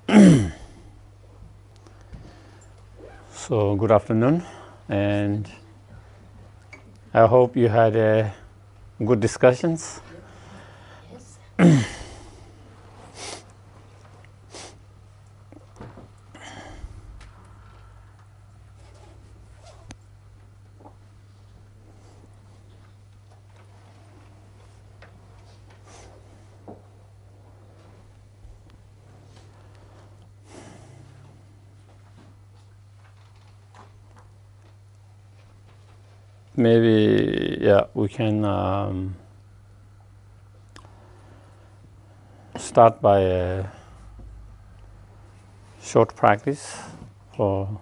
So, good afternoon, and I hope you had good discussions. Yes. Maybe, yeah, we can start by a short practice for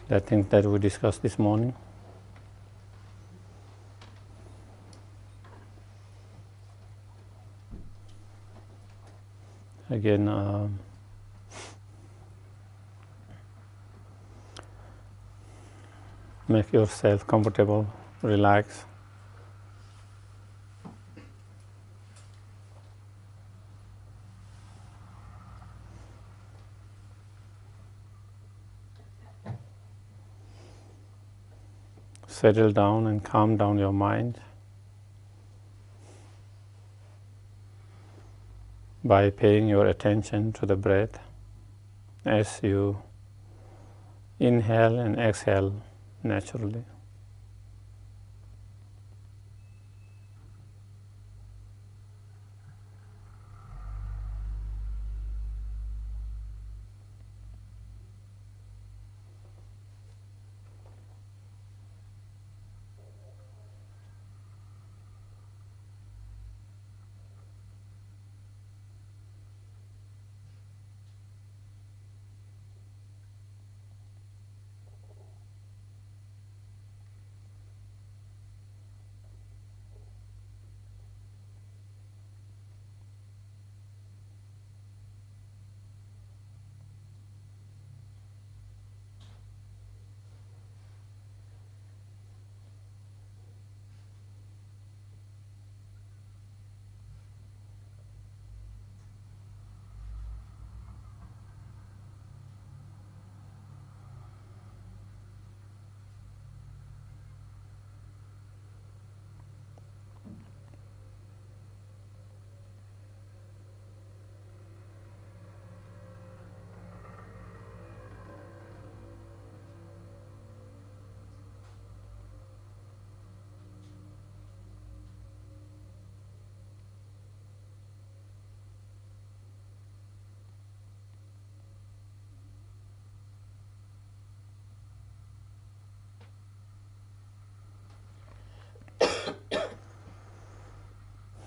the things that we discussed this morning. Again, make yourself comfortable, relax. Settle down and calm down your mind by paying your attention to the breath as you inhale and exhale naturally.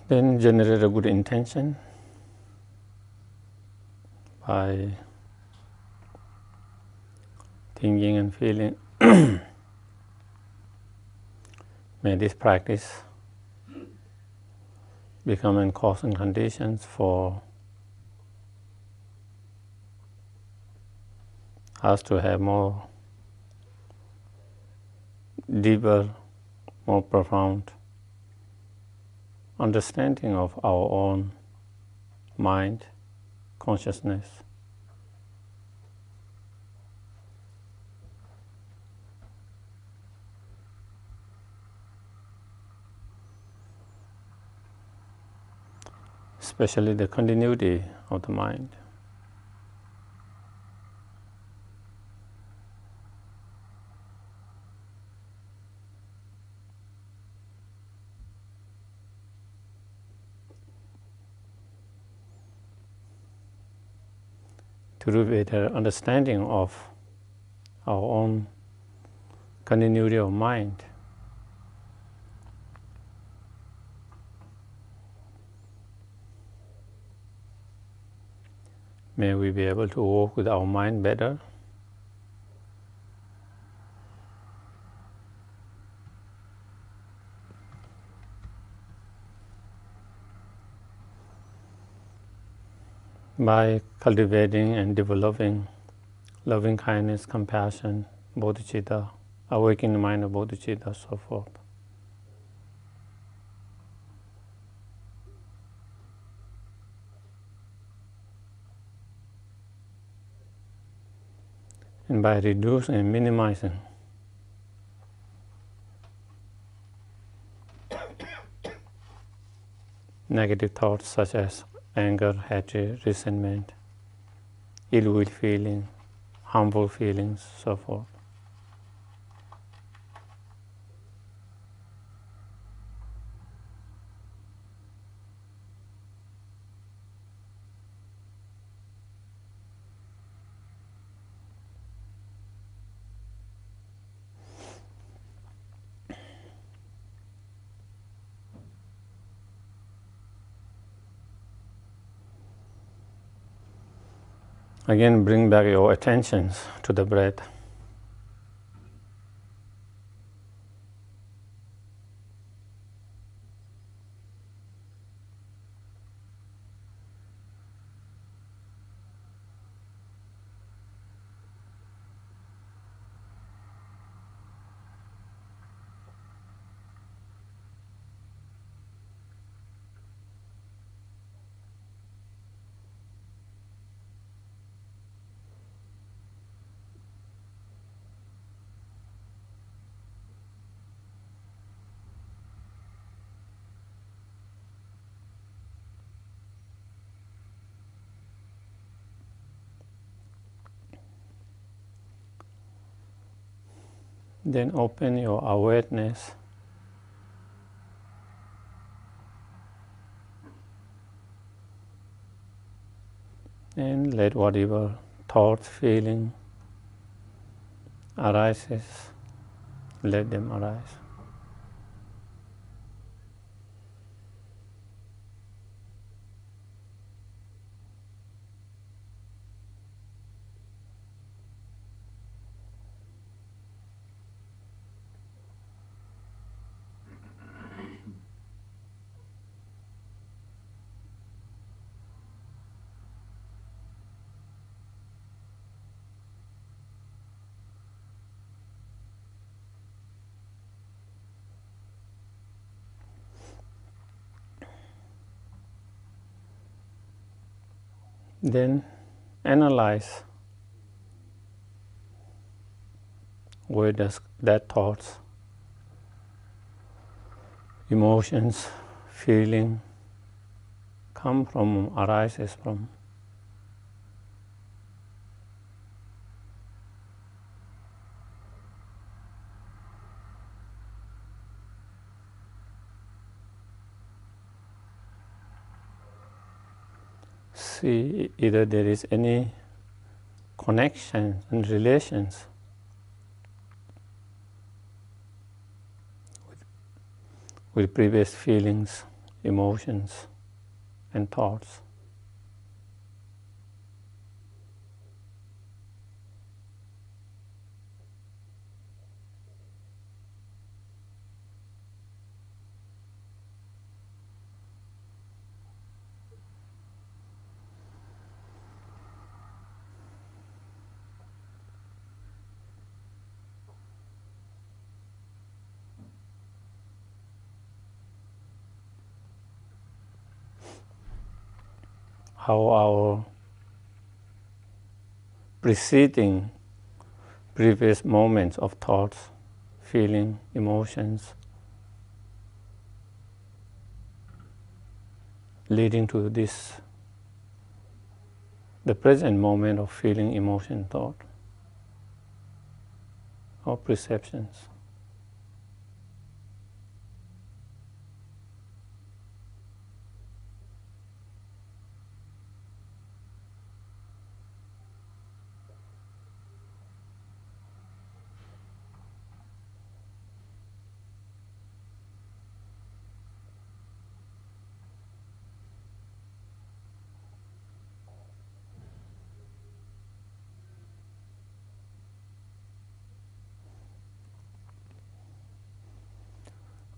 Then generate a good intention by thinking and feeling. May this practice become a cause and conditions for us to have more deeper, more profound understanding of our own mind, consciousness. Especially the continuity of the mind. To do better understanding of our own continuity of mind, may we be able to work with our mind better. By cultivating and developing loving kindness, compassion, bodhichitta, awakening the mind of bodhichitta, so forth. And by reducing and minimizing negative thoughts such as anger, hatred, resentment, ill will feeling, harmful feelings, so forth. Again, bring back your attentions to the breath. Then open your awareness and let whatever thoughts, feeling arises, let them arise. Then analyze where does that thoughts, emotions, feeling come from, arises from. See either there is any connection and relations with previous feelings, emotions, and thoughts. How our preceding previous moments of thoughts, feeling, emotions, leading to this, the present moment of feeling, emotion, thought, or perceptions.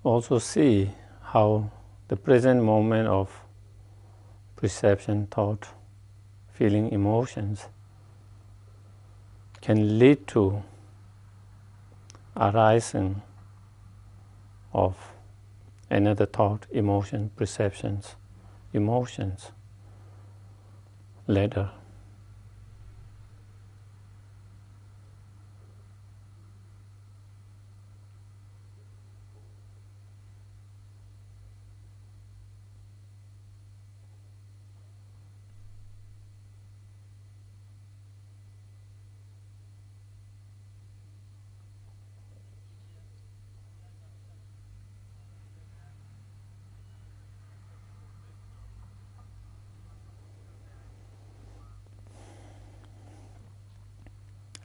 Also see how the present moment of perception, thought, feeling, emotions can lead to arising of another thought, emotion, perceptions, emotions later.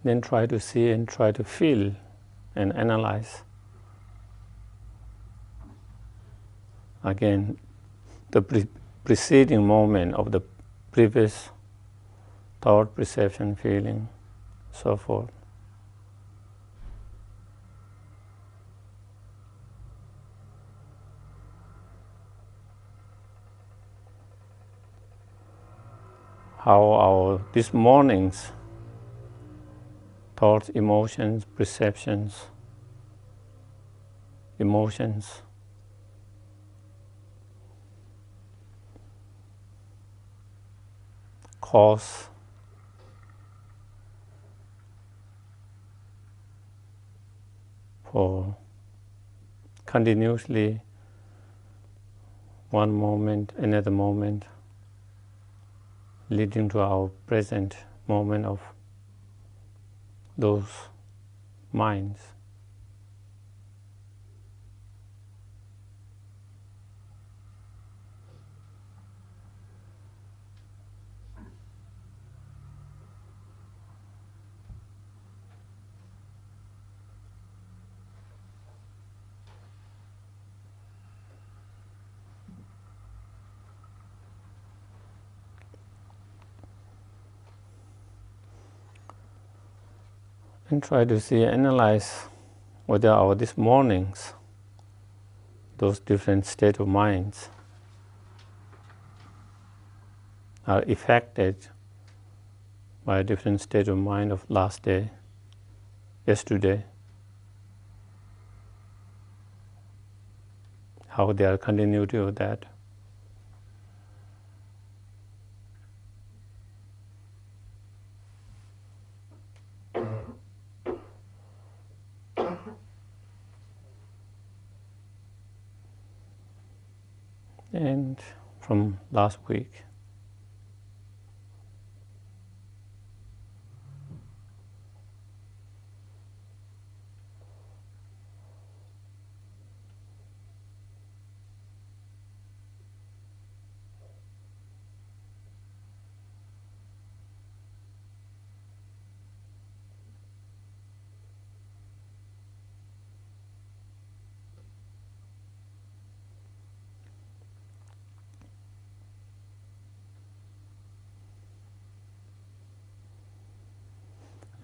Then try to see and try to feel and analyze. Again, the preceding moment of the previous thought, perception, feeling, so forth. How this morning's thoughts, emotions, perceptions, emotions cause for continuously one moment, another moment, leading to our present moment of those minds. And try to see, analyze whether our this mornings, those different states of minds are affected by a different state of mind of last day, yesterday, how they are continuity of that. And from last week.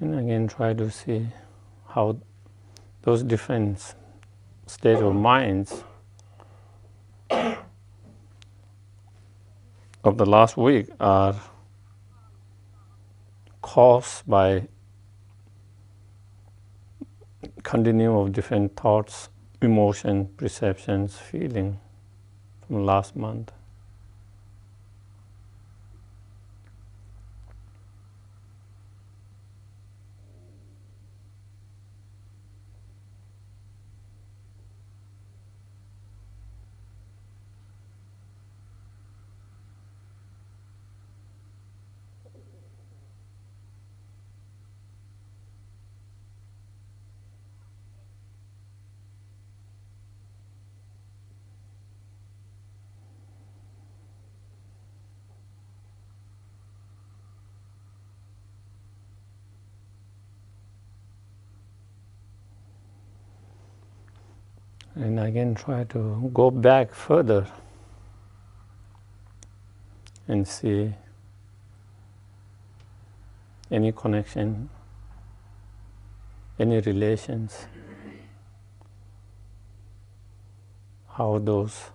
And again, try to see how those different states of minds of the last week are caused by continuum of different thoughts, emotions, perceptions, feeling from last month. And again, try to go back further and see any connection, any relations, how those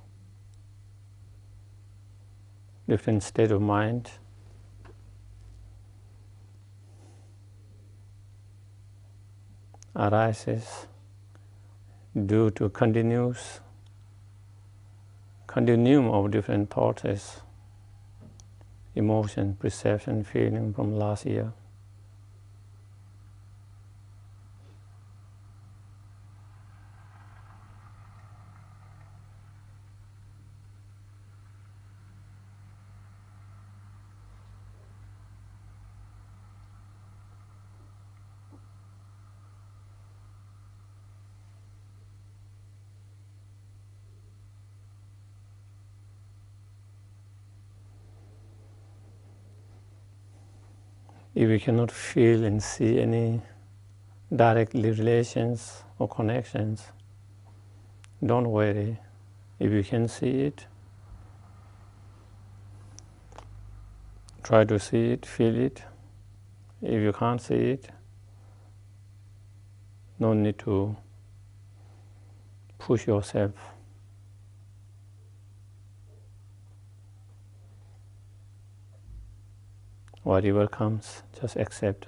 different state of mind arises due to continuum of different thoughts, emotion, perception, feeling from last year. If you cannot feel and see any direct relations or connections, don't worry. If you can see it, try to see it, feel it. If you can't see it, no need to push yourself. Whatever comes, just accept.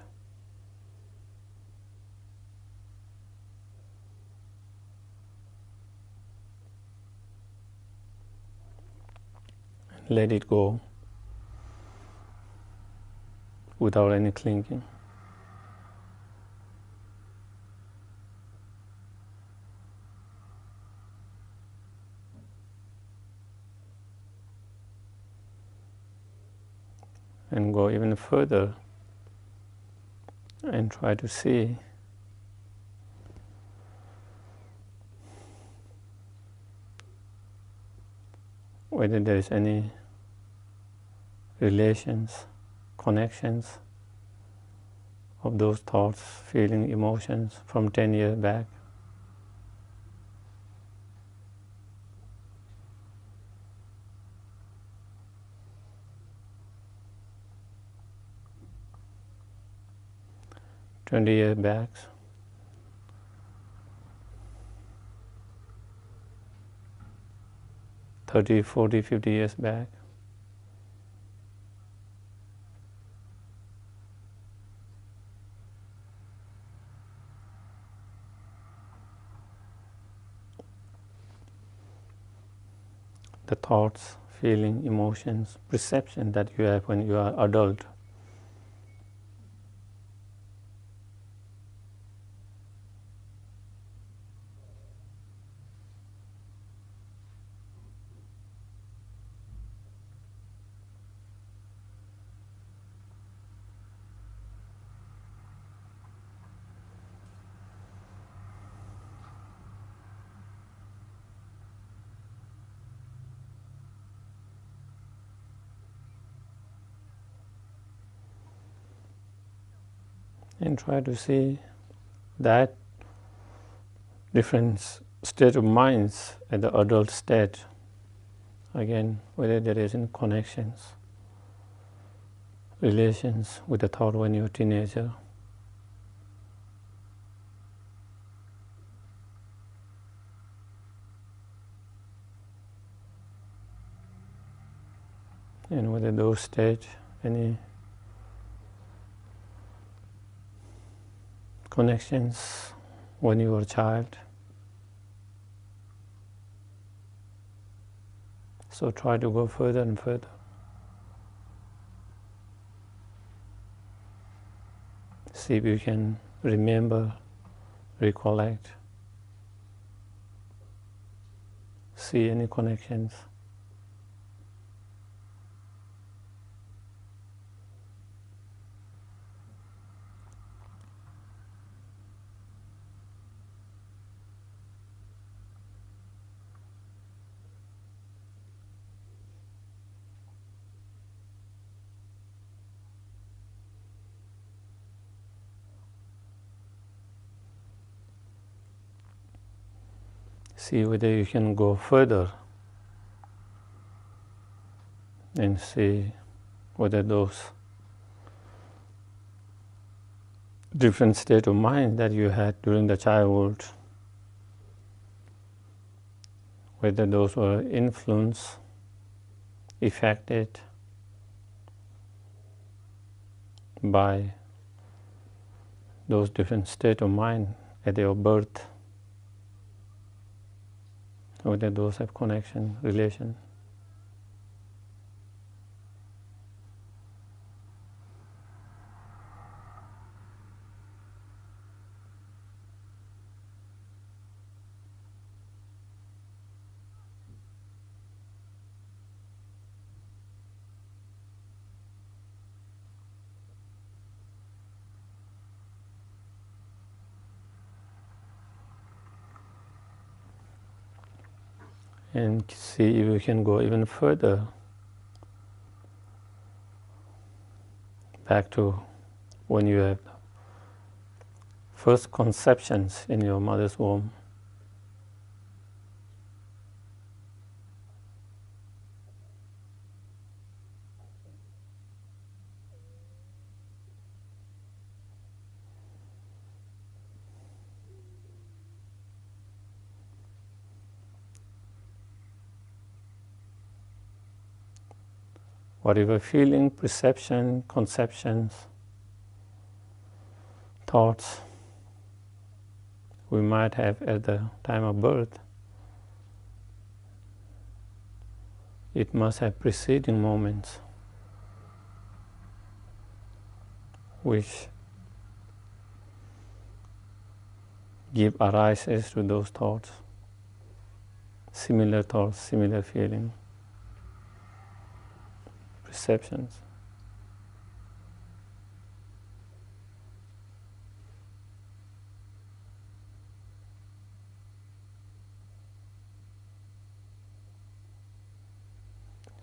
Let it go without any clinging. And go even further and try to see whether there is any relations, connections of those thoughts, feelings, emotions from 10 years back. "20 years back, 30, 40, 50 years back. The thoughts, feeling, emotions, perception that you have when you are adult. And try to see that different state of minds at the adult state. Again, whether there is any connections, relations with the thought when you're a teenager. And whether those states, any connections when you were a child. So try to go further and further. See if you can remember, recollect, see any connections. See whether you can go further and see whether those different state of mind that you had during the childhood, whether those were influenced, affected by those different state of mind at your birth, whether those have connection, relation. And see if you can go even further back to when you have first conceptions in your mother's womb. Whatever feeling, perception, conceptions, thoughts we might have at the time of birth, it must have preceding moments which give arises to those thoughts, similar feeling, perceptions.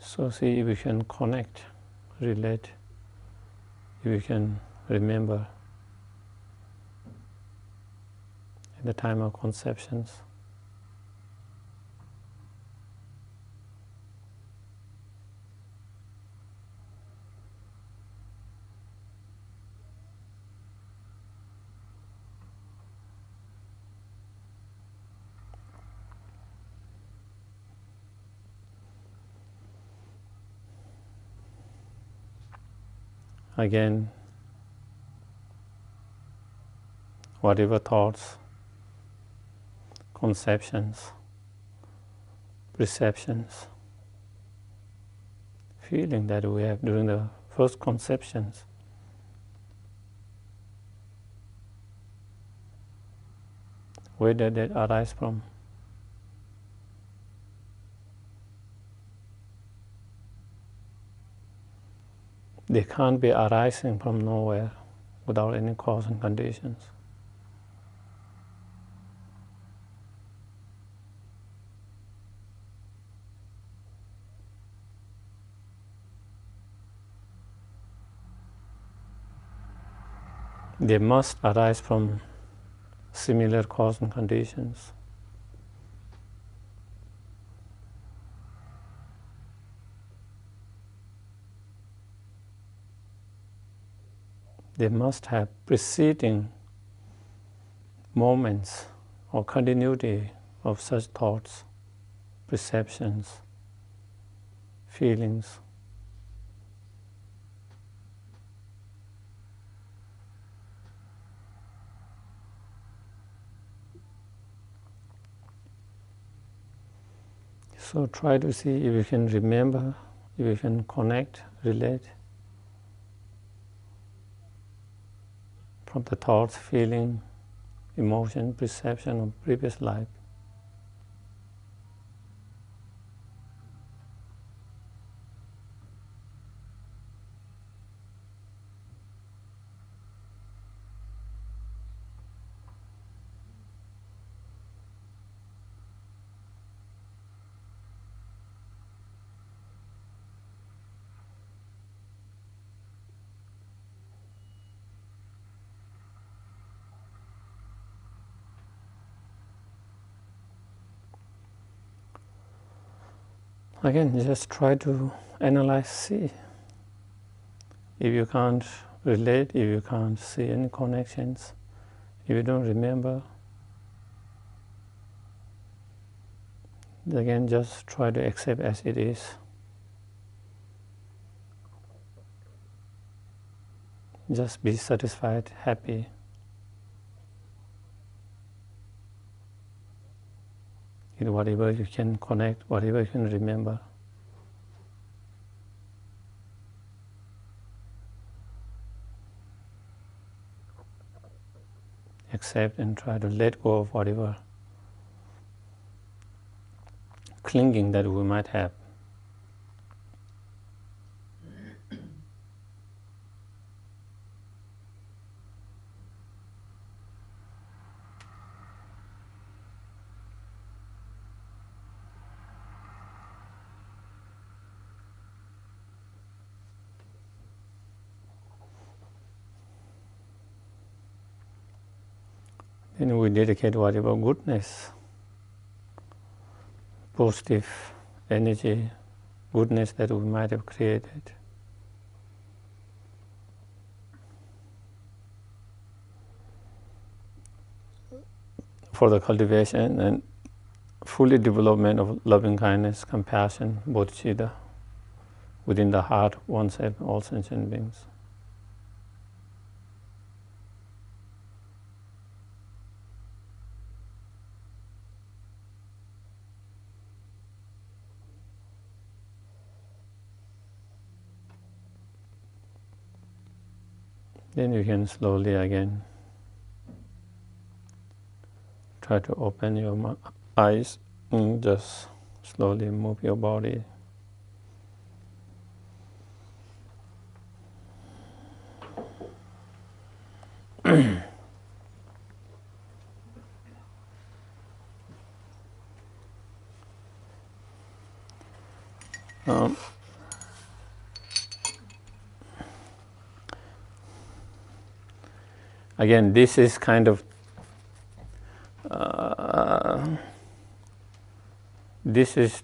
So see if we can connect, relate, if we can remember at the time of conceptions. Again, whatever thoughts, conceptions, perceptions, feeling that we have during the first conceptions, where did that arise from? They can't be arising from nowhere without any cause and conditions. They must arise from similar cause and conditions. They must have preceding moments or continuity of such thoughts, perceptions, feelings. So try to see if you can remember, if you can connect, relate from the thoughts, feeling, emotion, perception of previous life. Again, just try to analyze, see. If you can't relate, if you can't see any connections, if you don't remember, again, just try to accept as it is. Just be satisfied, happy. In whatever you can connect, whatever you can remember. Accept and try to let go of whatever clinging that we might have. Then we dedicate whatever goodness, positive energy, goodness that we might have created. For the cultivation and fully development of loving kindness, compassion, bodhichitta within the heart of oneself and all sentient beings. Then you can slowly again try to open your eyes and just slowly move your body. Again, this is kind of this is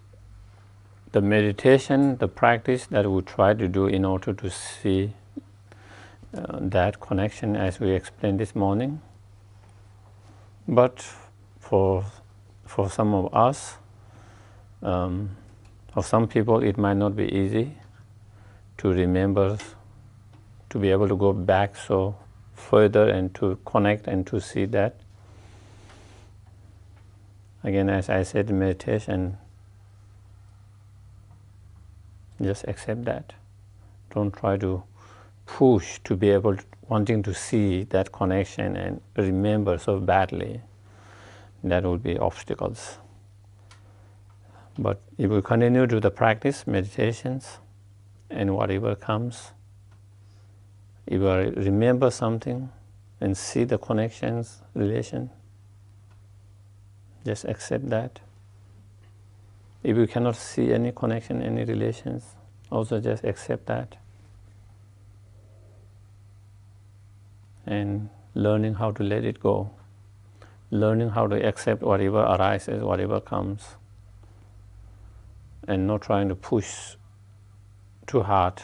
the meditation, the practice that we try to do in order to see that connection as we explained this morning. But for some of us, for some people, it might not be easy to remember, to be able to go back so further and to connect and to see that. Again, as I said in meditation, just accept that. Don't try to push to be able to, wanting to see that connection and remember so badly. That would be obstacles. But if we continue to the practice, meditations, and whatever comes, if we remember something and see the connections, relation, just accept that. If you cannot see any connection, any relations, also just accept that. And learning how to let it go. Learning how to accept whatever arises, whatever comes. And not trying to push too hard.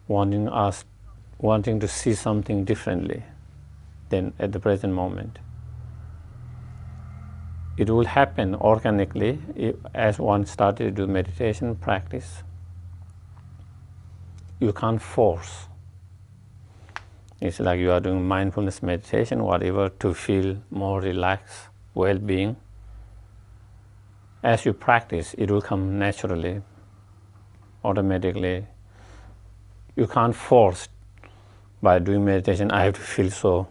Wanting to see something differently than at the present moment. It will happen organically as one started to do meditation practice. You can't force. It's like you are doing mindfulness meditation, whatever, to feel more relaxed, well-being. As you practice, it will come naturally, automatically. You can't force by doing meditation, I have to feel so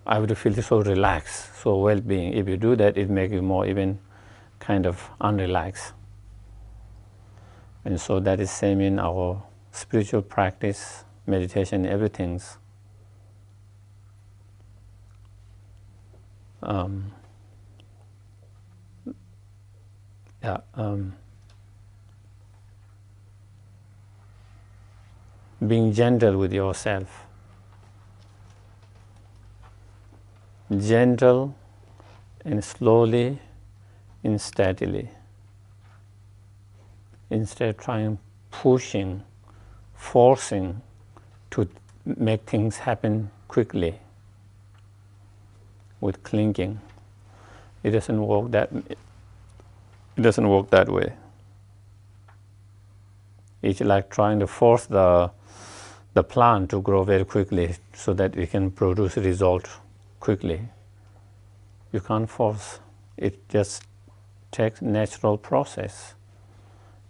relaxed, so well-being. If you do that, it makes you more even kind of unrelaxed. And so that is same in our spiritual practice, meditation, everything's. Being gentle with yourself. Gentle and slowly and steadily. Instead of trying, pushing, forcing to make things happen quickly with clinging. It doesn't work that way. It's like trying to force the plant to grow very quickly so that it can produce a result quickly. You can't force. It just takes natural process.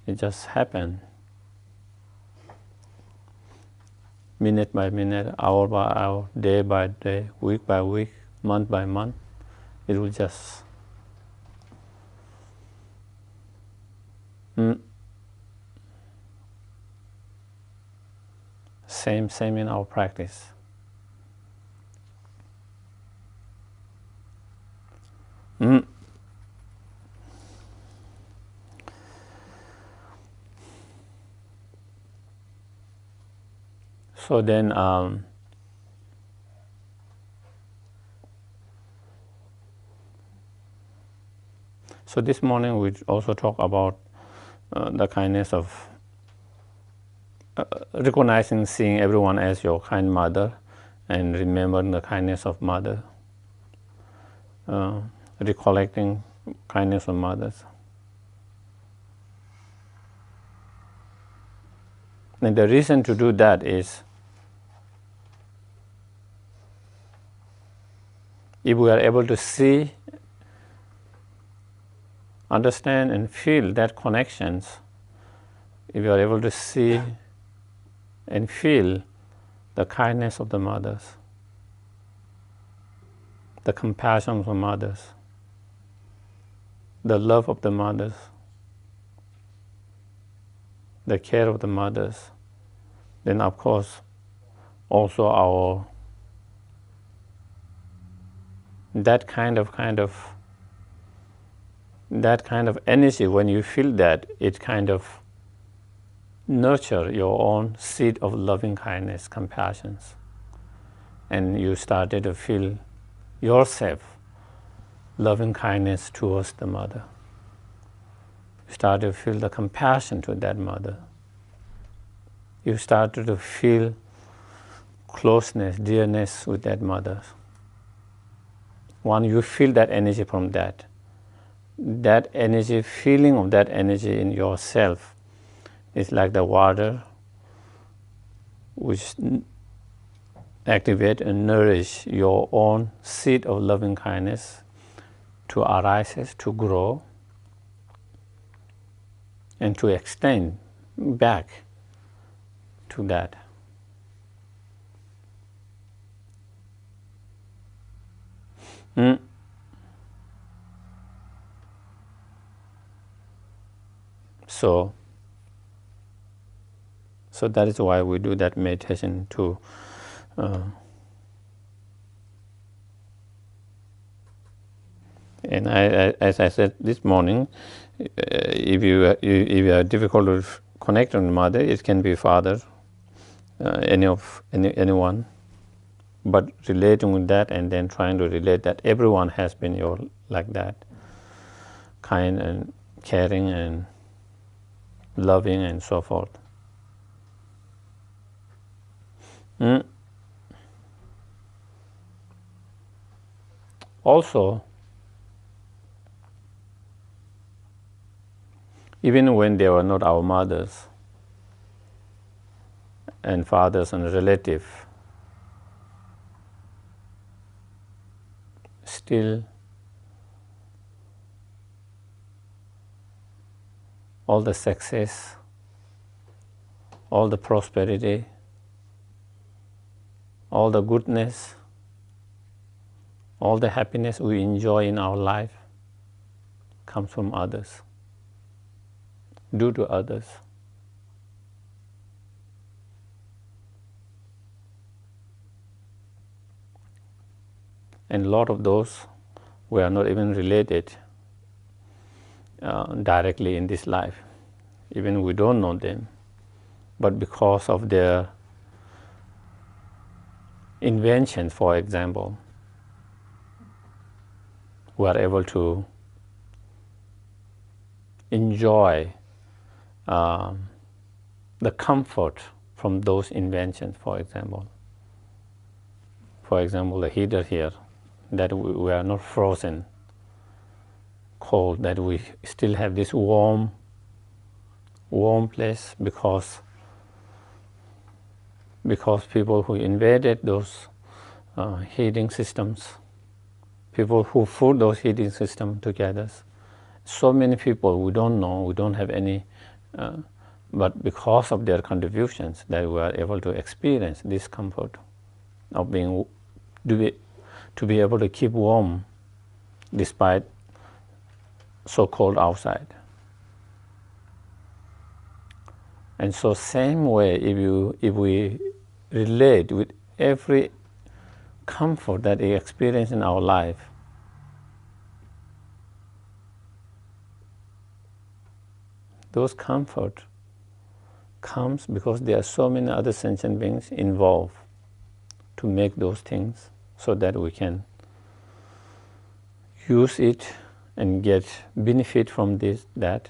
It just happens. Minute by minute, hour by hour, day by day, week by week, month by month. It will just same in our practice. So then So this morning we also talk about the kindness of recognizing, seeing everyone as your kind mother, and remembering the kindness of mother, recollecting kindness of mothers. And the reason to do that is, if we are able to see, understand and feel that connections, if you are able to see and feel the kindness of the mothers, the compassion of the mothers, the love of the mothers, the care of the mothers, then of course also that kind of energy, when you feel that, it kind of nurture your own seed of loving kindness, compassions, and you started to feel yourself loving kindness towards the mother. You started to feel the compassion to that mother. You started to feel closeness, dearness with that mother. When you feel that energy from that energy, feeling of that energy in yourself is like the water which activate and nourish your own seed of loving kindness to arise, to grow, and to extend back to that. So that is why we do that meditation to and as I said this morning, if you are difficult to connect with mother, it can be father, anyone, but relating with that and then trying to relate that everyone has been like that, kind and caring and loving and so forth. Also, even when they were not our mothers and fathers and relatives, still all the success, all the prosperity, all the goodness, all the happiness we enjoy in our life comes from others, due to others. And a lot of those we are not even related directly in this life. Even we don't know them, but because of their inventions, for example, we are able to enjoy the comfort from those inventions, for example. For example, the heater here, that we are not frozen cold, that we still have this warm place because people who invented those heating systems, people who put those heating systems together, so many people we don't know, we don't have any, but because of their contributions, that we are able to experience this comfort of being to be able to keep warm despite so cold outside. And so same way, if we relate with every comfort that we experience in our life, those comfort comes because there are so many other sentient beings involved to make those things so that we can use it and get benefit from that.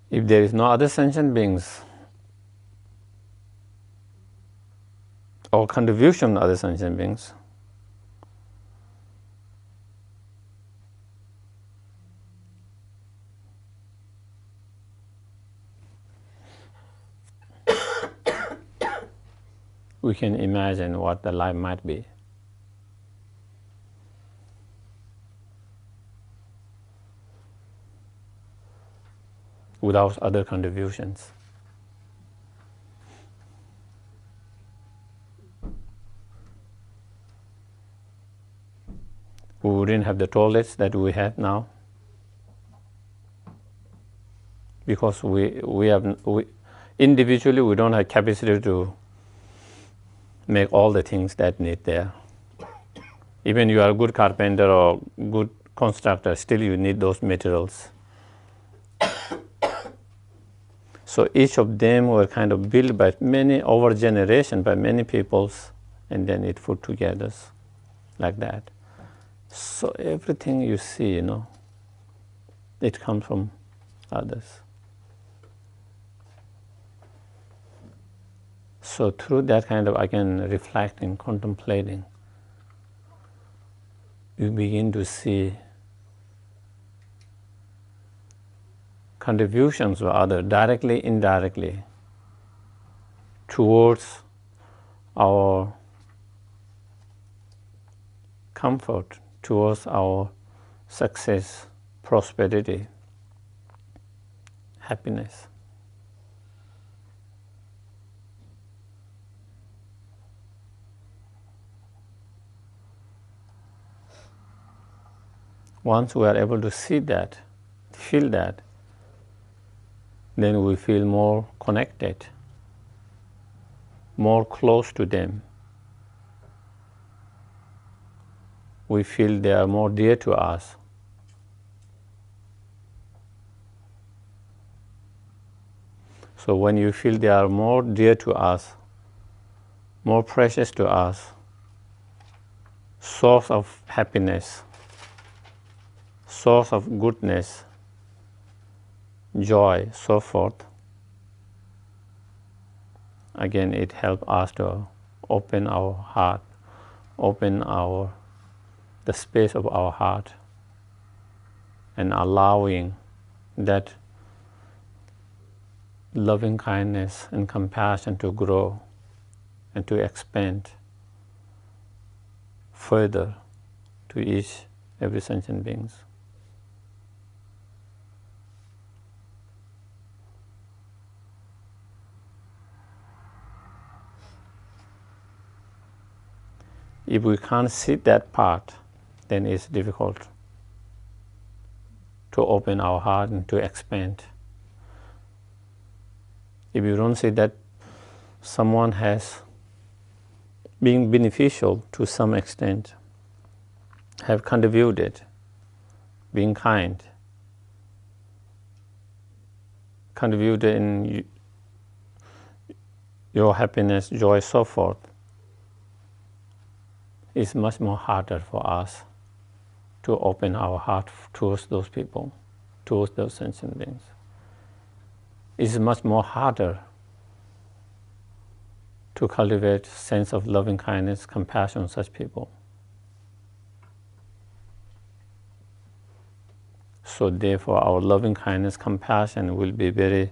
If there is no other sentient beings or contribution to other sentient beings, we can imagine what the life might be. Without other contributions. We wouldn't have the toilets that we have now, because individually we don't have capacity to make all the things that need there. Even you are a good carpenter or good constructor, still you need those materials. So each of them were kind of built by many, over generation, by many peoples, and then it put together like that. So everything you see, it comes from others. So through that kind of, again, reflecting, contemplating, you begin to see contributions of others, directly, indirectly, towards our comfort, towards our success, prosperity, happiness. Once we are able to see that, feel that, then we feel more connected, more close to them. We feel they are more dear to us. So when you feel they are more dear to us, more precious to us, source of happiness, source of goodness, joy, so forth, again it helps us to open our heart, open the space of our heart, and allowing that loving kindness and compassion to grow and to expand further to every sentient beings. If we can't see that part, then it's difficult to open our heart and to expand. If you don't see that someone has been beneficial to some extent, have contributed, being kind, contributed in your happiness, joy, so forth, it's much more harder for us to open our heart towards those people, towards those sentient beings. It's much more harder to cultivate sense of loving kindness, compassion on such people. So therefore our loving kindness, compassion will be very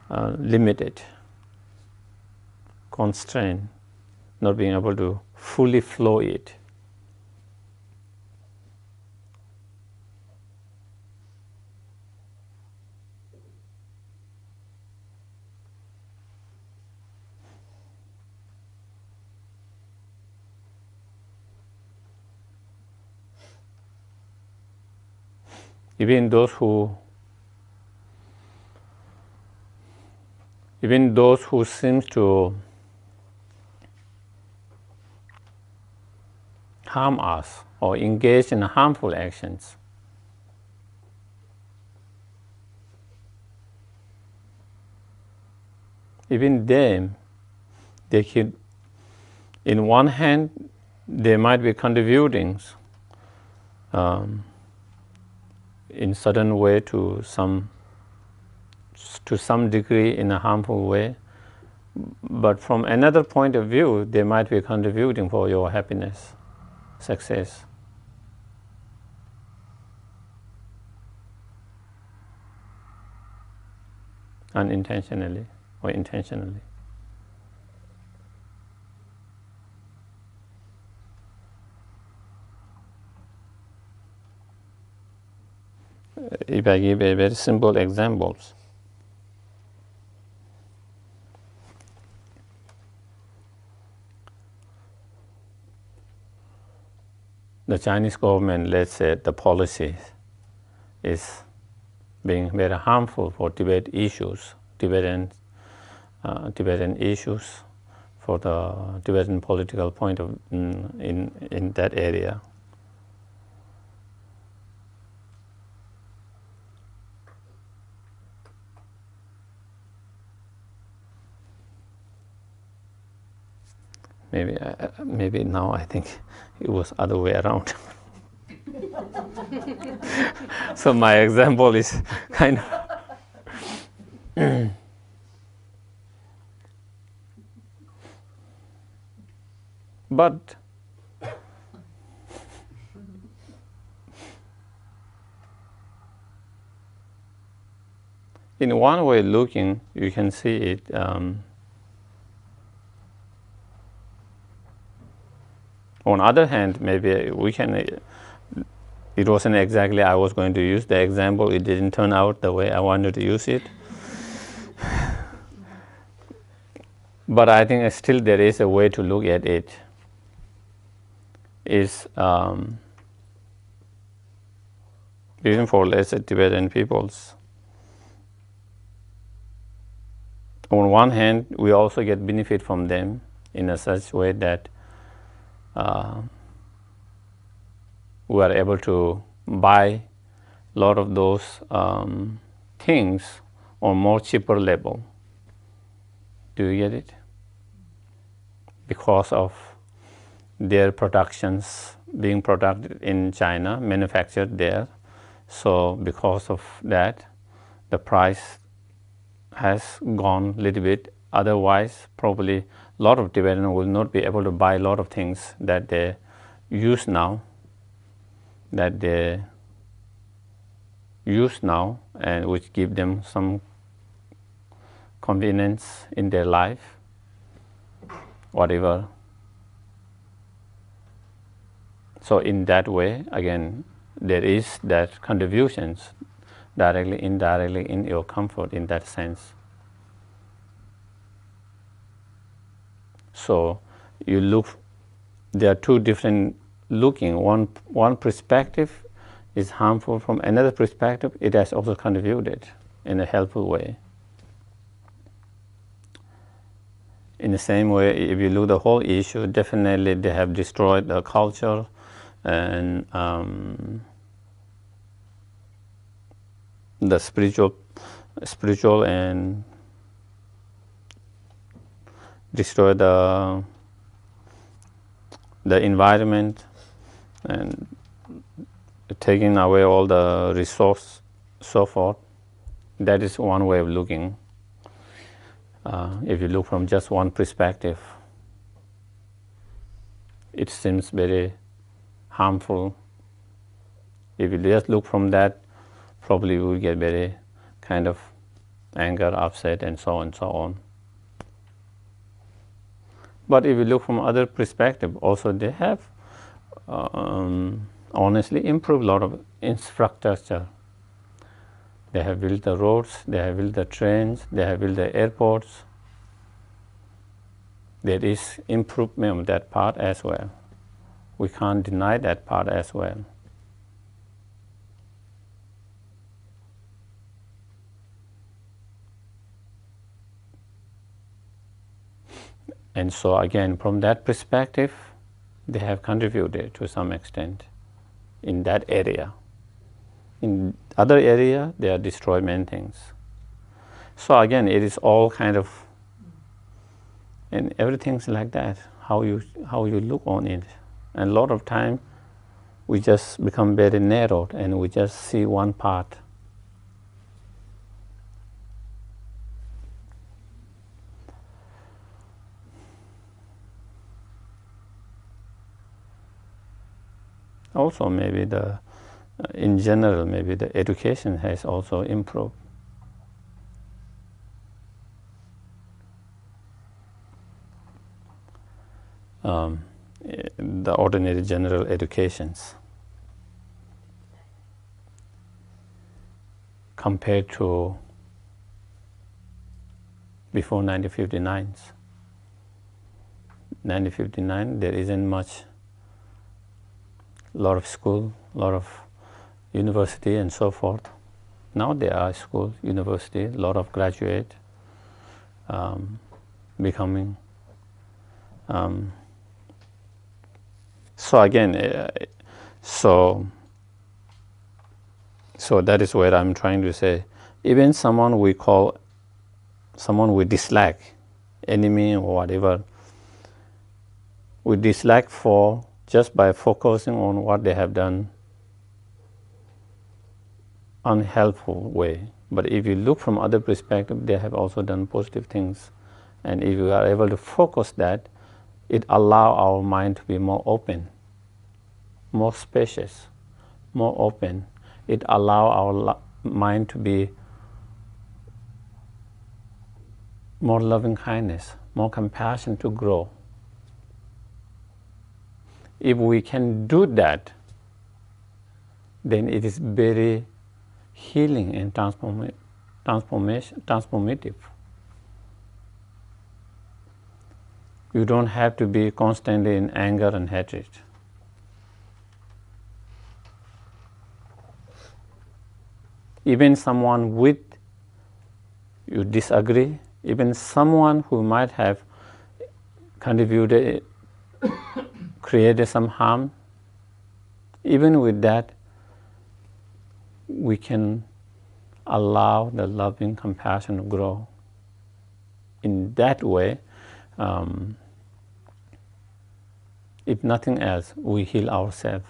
limited, constrained, not being able to fully flow it. Even those who even those who seem to harm us or engage in harmful actions, even them, they could, in one hand, they might be contributing in certain way to some degree in a harmful way, but from another point of view, they might be contributing for your happiness, success. Unintentionally or intentionally. If I give a very simple examples, the Chinese government, let's say, the policy is being very harmful for Tibetan issues, Tibetan issues, for the Tibetan political point of in that area. Maybe now I think it was other way around. So my example is kind of but in one way looking, you can see it. On the other hand, maybe we can, it wasn't exactly I was going to use the example, it didn't turn out the way I wanted to use it. But I think still there is a way to look at it. Is even for, let's say, Tibetan peoples. On one hand, we also get benefit from them in a such way that we are able to buy a lot of those things on more cheaper level. Do you get it? Because of their productions being produced in China, manufactured there. So because of that, the price has gone a little bit. Otherwise, probably a lot of Tibetans will not be able to buy a lot of things that they use now, and which give them some convenience in their life, whatever. So in that way, again, there is that contributions, directly, indirectly, in your comfort in that sense. So you look, there are two different looking. One perspective is harmful. From another perspective, it has also contributed in a helpful way. In the same way, if you look at the whole issue, definitely they have destroyed the culture and the spiritual and destroy the environment and taking away all the resource, so forth. That is one way of looking. If you look from just one perspective, it seems very harmful. If you just look from that, probably you will get very kind of anger, upset, and so on and so on. But if you look from other perspective, also they have honestly improved a lot of infrastructure. They have built the roads, they have built the trains, they have built the airports. There is improvement of that part as well. We can't deny that part as well. And so again, from that perspective, they have contributed to some extent in that area. In other area, they are destroying many things. So again, it is all kind of, and everything's like that, how you look on it. And a lot of time, we just become very narrowed and we just see one part. Also, maybe in general, maybe the education has also improved. The ordinary general educations compared to before 1959. 1959, there isn't much, lot of school, lot of university and so forth. Now there are school, university, a lot of graduate becoming. So again, so that is what I'm trying to say. Even someone we call, someone we dislike, enemy or whatever, we dislike for just by focusing on what they have done unhelpful way. But if you look from other perspective, they have also done positive things. And if you are able to focus that, it allows our mind to be more open, more spacious, more open. It allows our mind to be more loving kindness, more compassion to grow. If we can do that, then it is very healing and transformative. You don't have to be constantly in anger and hatred. Even someone with you disagree, even someone who might have contributed, created some harm, even with that, we can allow the loving compassion to grow. In that way, if nothing else, we heal ourselves.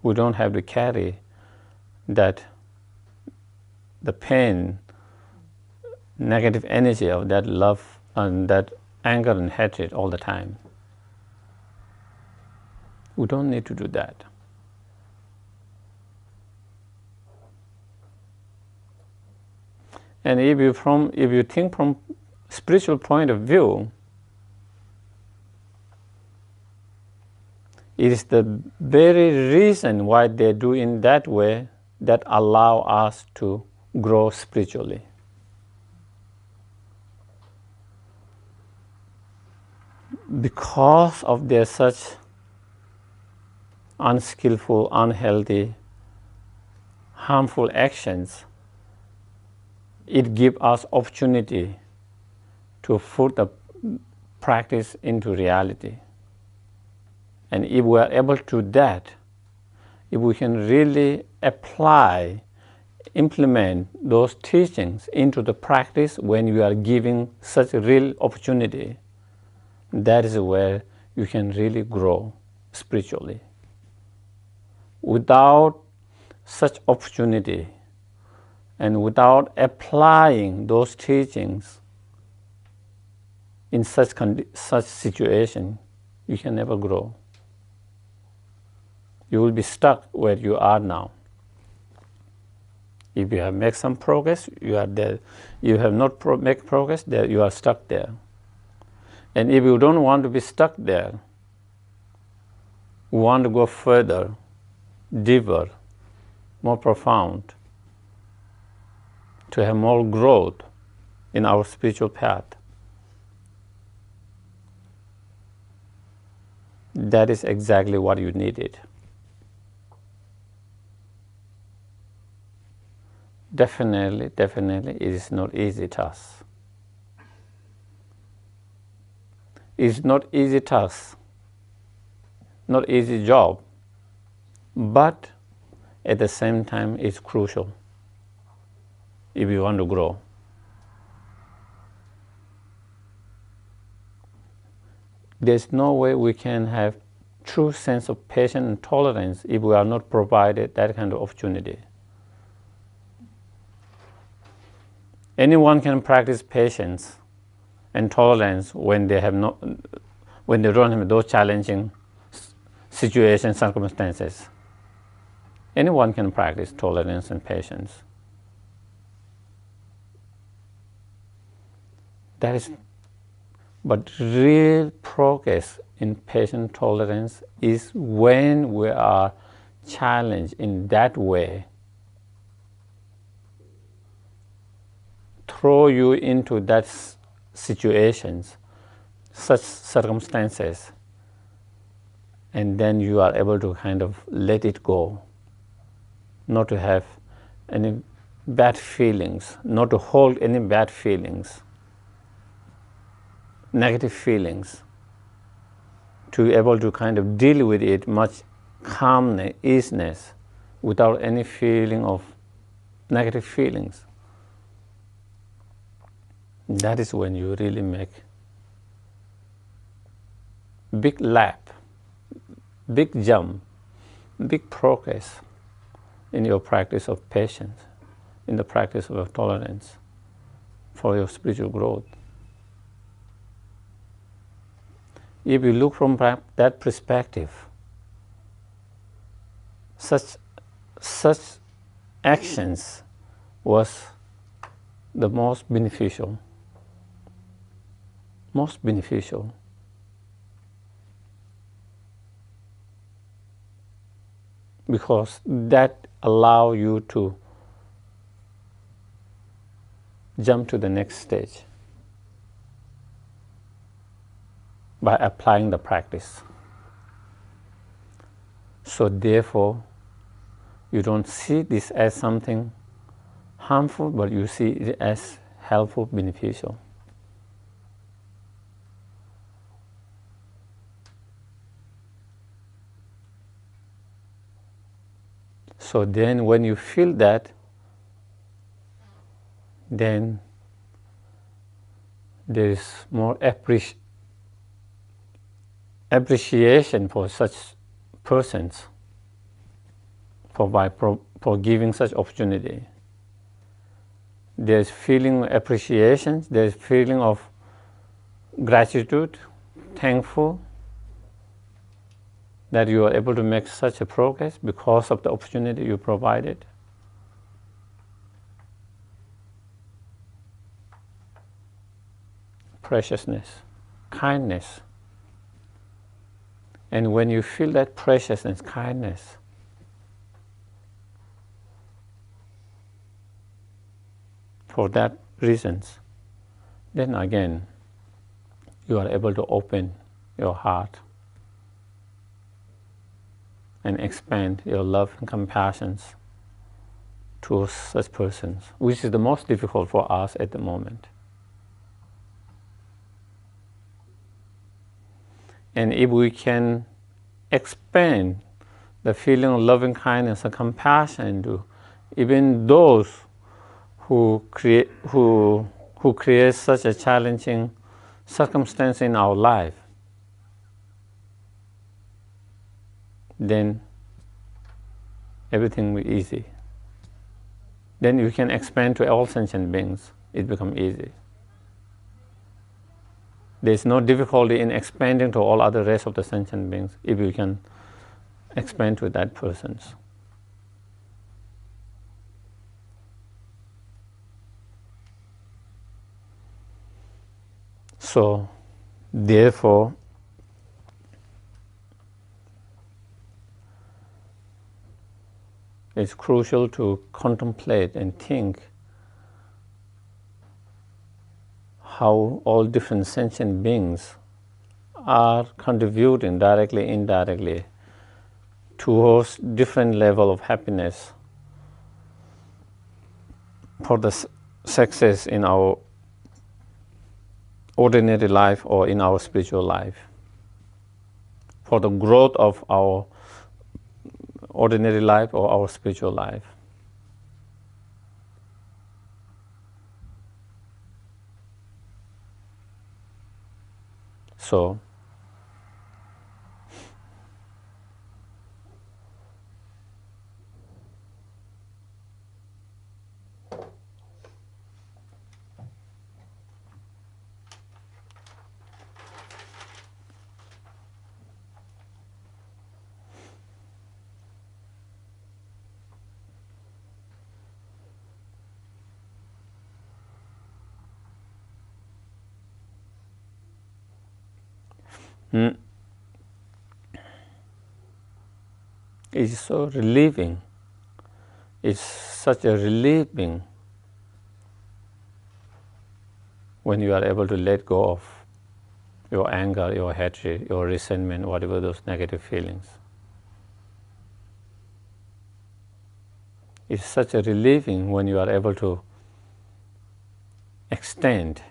We don't have to carry that, the pain, negative energy of that love and that anger and hatred all the time. We don't need to do that. And if you think from spiritual point of view, it is the very reason why they do in that way that allow us to grow spiritually. Because of their such unskillful, unhealthy, harmful actions, it gives us opportunity to put the practice into reality. And if we are able to do that, if we can really apply, implement those teachings into the practice when you are giving such a real opportunity, that is where you can really grow spiritually. Without such opportunity and without applying those teachings in such situation, you can never grow. You will be stuck where you are now. If you have made some progress, you are there. You have not made progress, there you are stuck there. And if you don't want to be stuck there, you want to go further, deeper, more profound, to have more growth in our spiritual path. That is exactly what you needed. definitely, it is not easy task. It's not easy task, not easy job, but at the same time it's crucial if you want to grow. There's no way we can have true sense of patience and tolerance if we are not provided that kind of opportunity. Anyone can practice patience and tolerance when they don't have those challenging situations, circumstances. Anyone can practice tolerance and patience. But real progress in patient tolerance is when we are challenged in that way, throw you into that situations, such circumstances, and then you are able to kind of let it go, not to have any bad feelings, not to hold any bad feelings, negative feelings, to be able to kind of deal with it much calmness, easiness, without any feeling of negative feelings. That is when you really make big leap, big jump, big progress in your practice of patience, in the practice of tolerance for your spiritual growth. If you look from that perspective, such actions was the most beneficial. Because that allow you to jump to the next stage by applying the practice. So therefore, you don't see this as something harmful, but you see it as helpful, beneficial. So then when you feel that, then there is more appreciation for such persons, for giving such opportunity. There's feeling of appreciation, there's feeling of gratitude, thankful that you are able to make such a progress because of the opportunity you provided. Preciousness, kindness. And when you feel that preciousness, kindness, for that reasons, then again, you are able to open your heart and expand your love and compassion towards such persons, which is the most difficult for us at the moment. And if we can expand the feeling of loving kindness and compassion to even those who create such a challenging circumstance in our life, then everything will be easy. Then you can expand to all sentient beings. It becomes easy. There is no difficulty in expanding to all other rest of the sentient beings if you can expand to that persons. So, therefore, it's crucial to contemplate and think how all different sentient beings are contributing directly, indirectly towards different level of happiness for the success in our ordinary life or in our spiritual life, for the growth of our ordinary life or our spiritual life. So, it's so relieving. It's such a relieving when you are able to let go of your anger, your hatred, your resentment, whatever those negative feelings. It's such a relieving when you are able to extend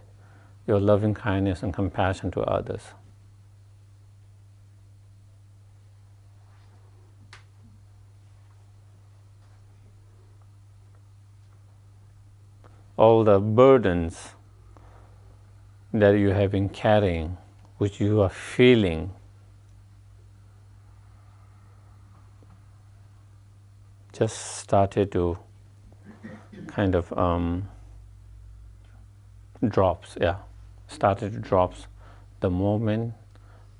your loving kindness and compassion to others. All the burdens that you have been carrying, which you are feeling, just started to kind of started to drops the moment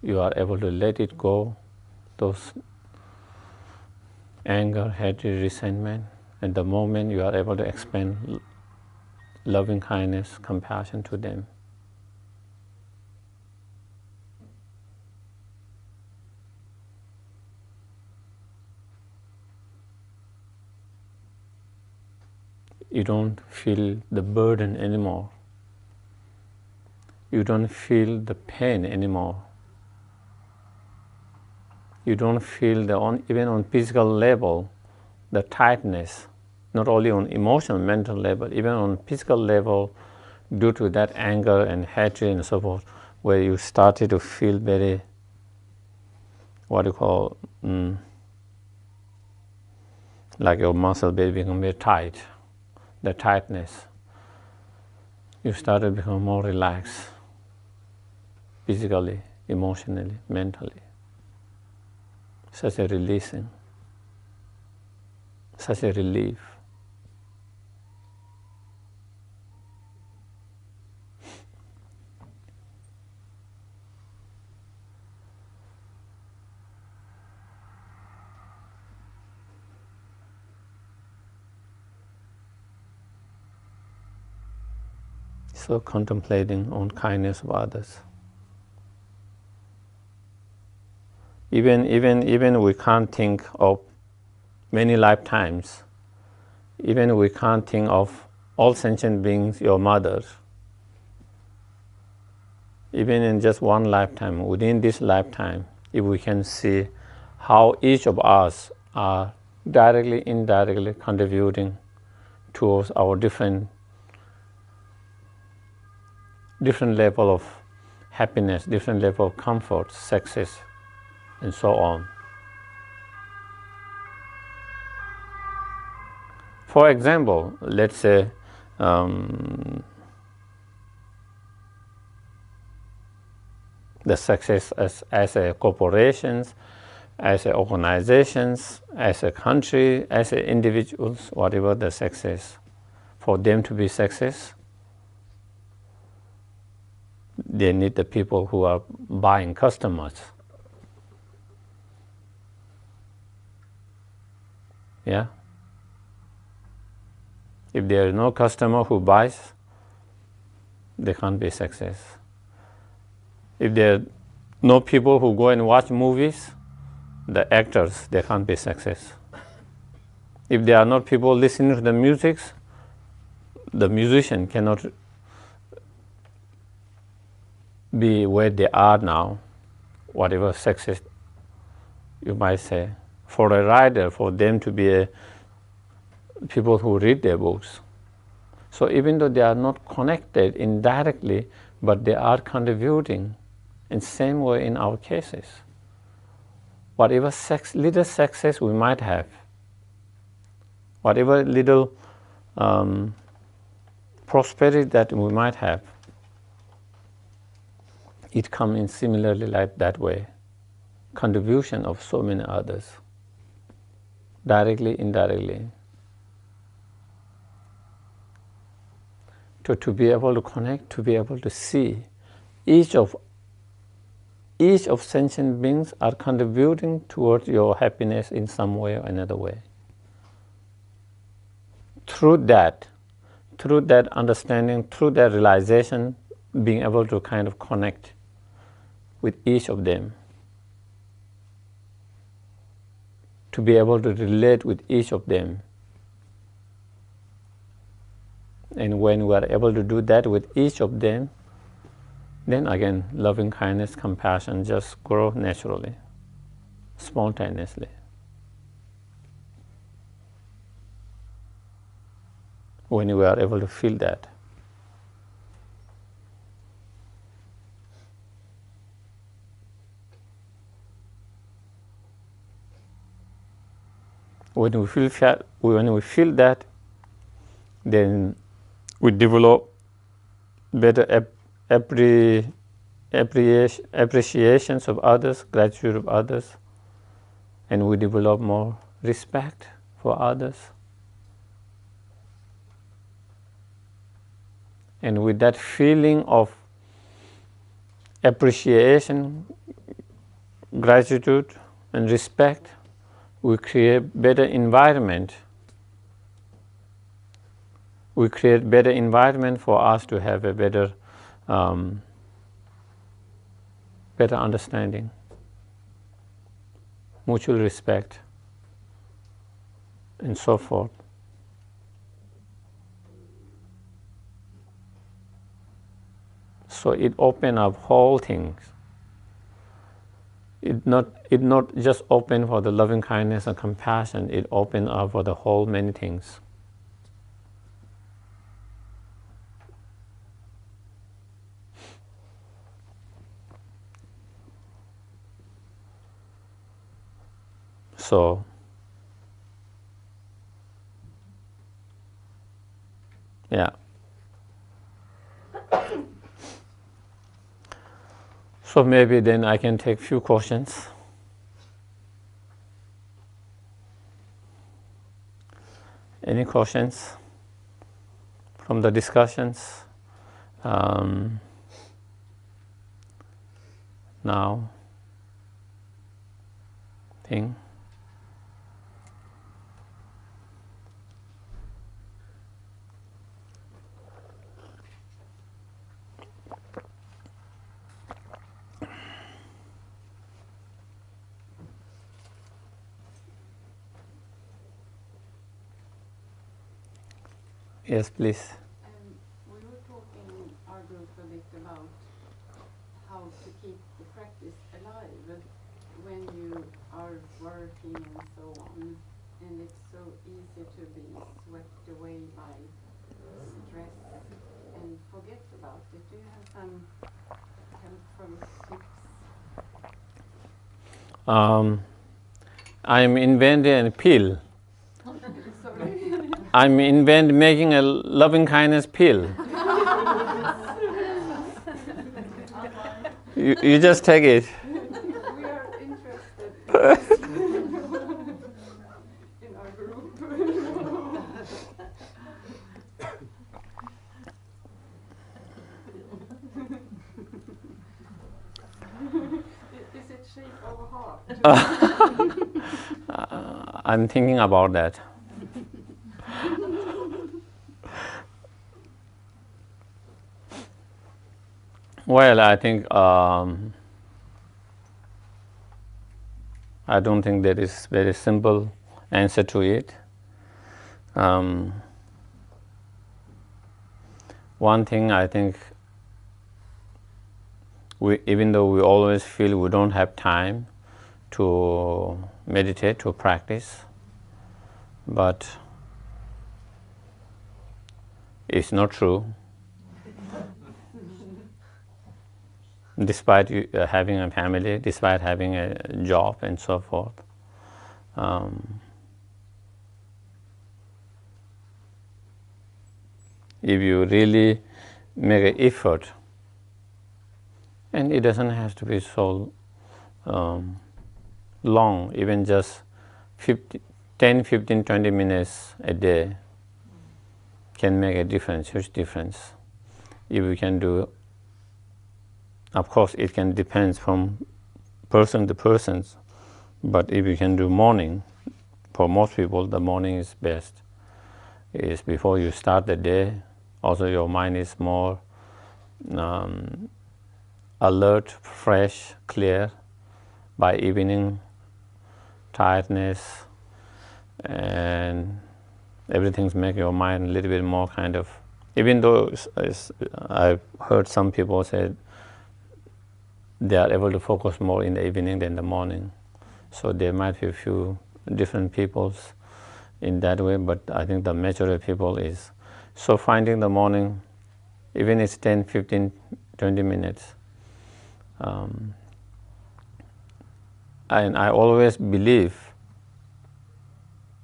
you are able to let it go, those anger, hatred, resentment, and the moment you are able to expand loving kindness, compassion to them. You don't feel the burden anymore. You don't feel the pain anymore. You don't feel even on physical level, the tightness, not only on emotional, mental level, even on physical level, due to that anger and hatred and so forth, where you started to feel very, like your muscle become very tight, the tightness. You started to become more relaxed, physically, emotionally, mentally. Such a releasing, such a relief. So contemplating on kindness of others. Even we can't think of many lifetimes. Even we can't think of all sentient beings, your mother. Even in just one lifetime, within this lifetime, if we can see how each of us are directly, indirectly contributing towards our different level of happiness, different level of comfort, success, and so on. For example, let's say the success as a corporations, as a organizations, as a country, as a individuals, whatever the success, for them to be success, they need the people who are buying customers. Yeah. If there is no customer who buys, they can't be success. If there are no people who go and watch movies, the actors, they can't be success. If there are not people listening to the music, the musician cannot be where they are now, whatever success you might say. For a writer, for them to be people who read their books, So even though they are not connected indirectly, but they are contributing in same way in our cases. Whatever little success we might have, whatever little prosperity that we might have, it comes in similarly like that way. Contribution of so many others, directly, indirectly. To be able to connect, to be able to see each of sentient beings are contributing towards your happiness in some way or another way. Through that understanding, through that realization, being able to kind of connect with each of them, to be able to relate with each of them. And when we are able to do that with each of them, then again, loving kindness, compassion just grow naturally, spontaneously. When we are able to feel that. When we feel that, then we develop better appreciations of others, gratitude of others, and we develop more respect for others. And with that feeling of appreciation, gratitude, and respect, we create better environment. We create better environment for us to have a better understanding, mutual respect, and so forth. So it opens up whole things. It not just open for the loving kindness and compassion. It opens up for the whole many things. So yeah. So maybe then I can take few questions. Any questions from the discussions now? Thing. Yes, please. We were talking in our group a bit about how to keep the practice alive when you are working and so on, and it's so easy to be swept away by stress and forget about it. Do you have some helpful tips? I'm inventing a pill. Sorry. I'm making a loving kindness pill. you just take it. We are interested in our group. Is it shape of a heart? I'm thinking about that. Well, I think I don't think there is very simple answer to it. One thing I think, even though we always feel we don't have time to meditate, to practice, but It's not true. Despite you having a family, despite having a job and so forth. If you really make an effort, and it doesn't have to be so long, even just 10, 15, 20 minutes a day can make a difference, huge difference. If you can do, of course it can depend from person to person, but if you can do morning, for most people the morning is best. Is before you start the day, also your mind is more alert, fresh, clear. By evening, tiredness and everything's make your mind a little bit more kind of, even though I've heard some people say they are able to focus more in the evening than the morning. So there might be a few different peoples in that way, but I think the majority of people is. So finding the morning, even it's 10, 15, 20 minutes. And I always believe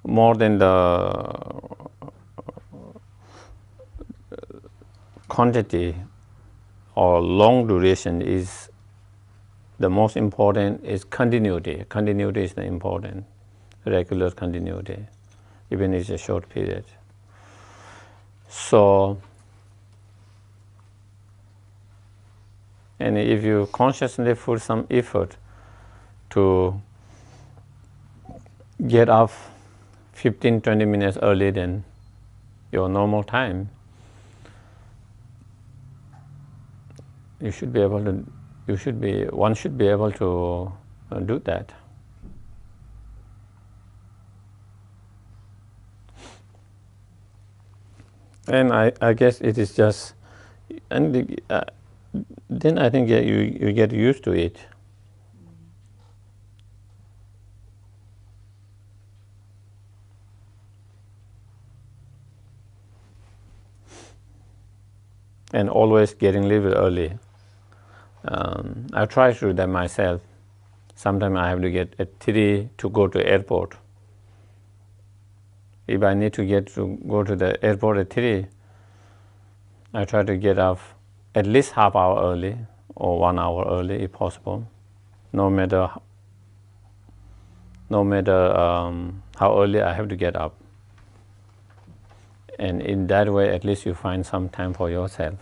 more than the quantity or long duration is the most important is continuity. Continuity is the important, regular continuity, even if it's a short period. So, and if you consciously put some effort to get up 15, 20 minutes earlier than your normal time, one should be able to do that. And I guess it is just, and then I think you get used to it. And always getting a little bit early. I try to do that myself. Sometimes I have to get at 3 to go to airport. If I need to go to the airport at 3, I try to get up at least half hour early or 1 hour early if possible, no matter how early I have to get up. And in that way, at least you find some time for yourself.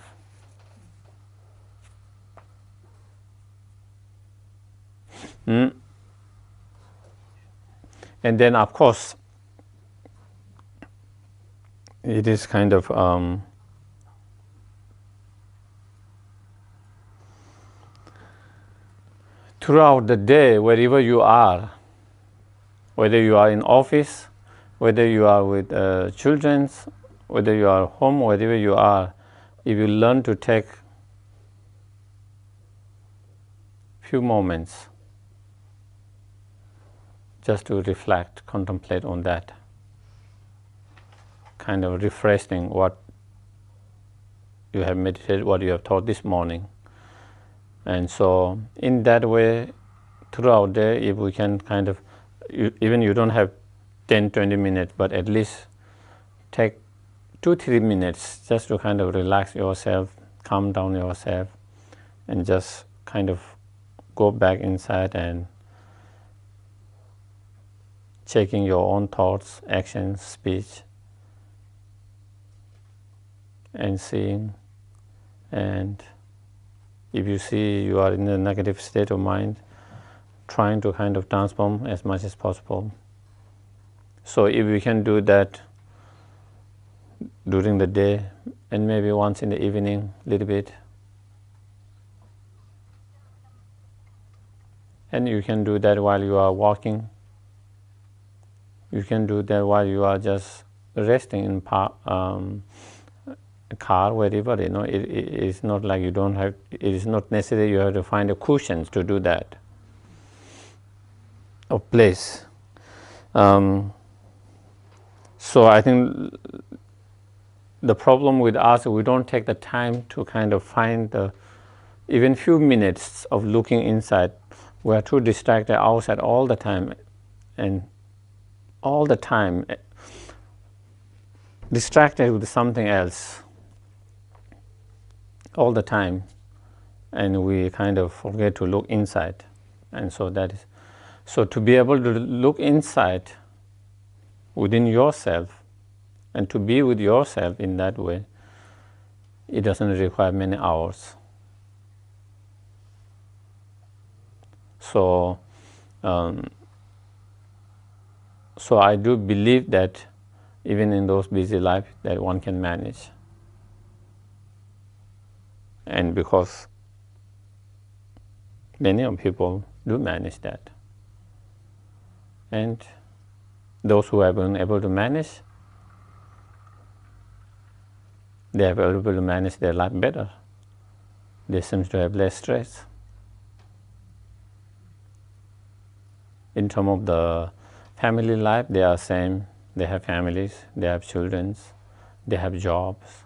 And then, of course, it is kind of throughout the day, wherever you are, whether you are in office, whether you are with children, whether you are home, wherever you are, if you learn to take few moments just to reflect, contemplate on that, kind of refreshing what you have meditated, what you have taught this morning. And so in that way, throughout the day, if we can kind of, even you don't have 10, 20 minutes, but at least take 2-3 minutes just to kind of relax yourself, calm down yourself, and just kind of go back inside and checking your own thoughts, actions, speech, and seeing. And if you see you are in a negative state of mind, trying to kind of transform as much as possible. So if we can do that during the day and maybe once in the evening, a little bit, and you can do that while you are walking, you can do that while you are just resting in a car, wherever, it is not like you don't have, it is not necessary you have to find a cushions to do that, or place. So I think the problem with us, we don't take the time to kind of find the even few minutes of looking inside. We are too distracted outside all the time, and all the time distracted with something else all the time, and we kind of forget to look inside. And so that is, so to be able to look inside within yourself and to be with yourself in that way, it doesn't require many hours. So so I do believe that even in those busy life that one can manage. And because many of people do manage that. And those who have been able to manage, they have been able to manage their life better. They seem to have less stress. In terms of the family life, they are same. They have families, they have children, they have jobs,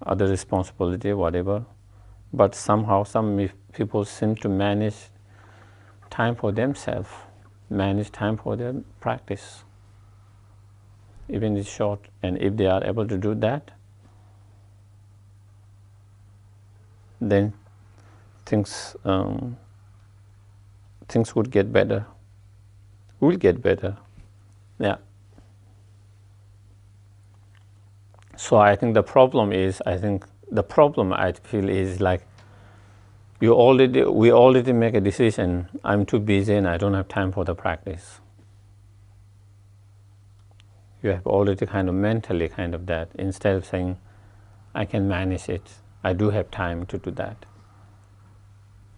other responsibility, whatever. But somehow some people seem to manage time for themselves, manage time for their practice, even if it's short. And if they are able to do that, then things would get better. Will get better. Yeah. So I think the problem I feel is like we already make a decision. I'm too busy and I don't have time for the practice. You have already kind of mentally kind of that, instead of saying, I can manage it. I do have time to do that.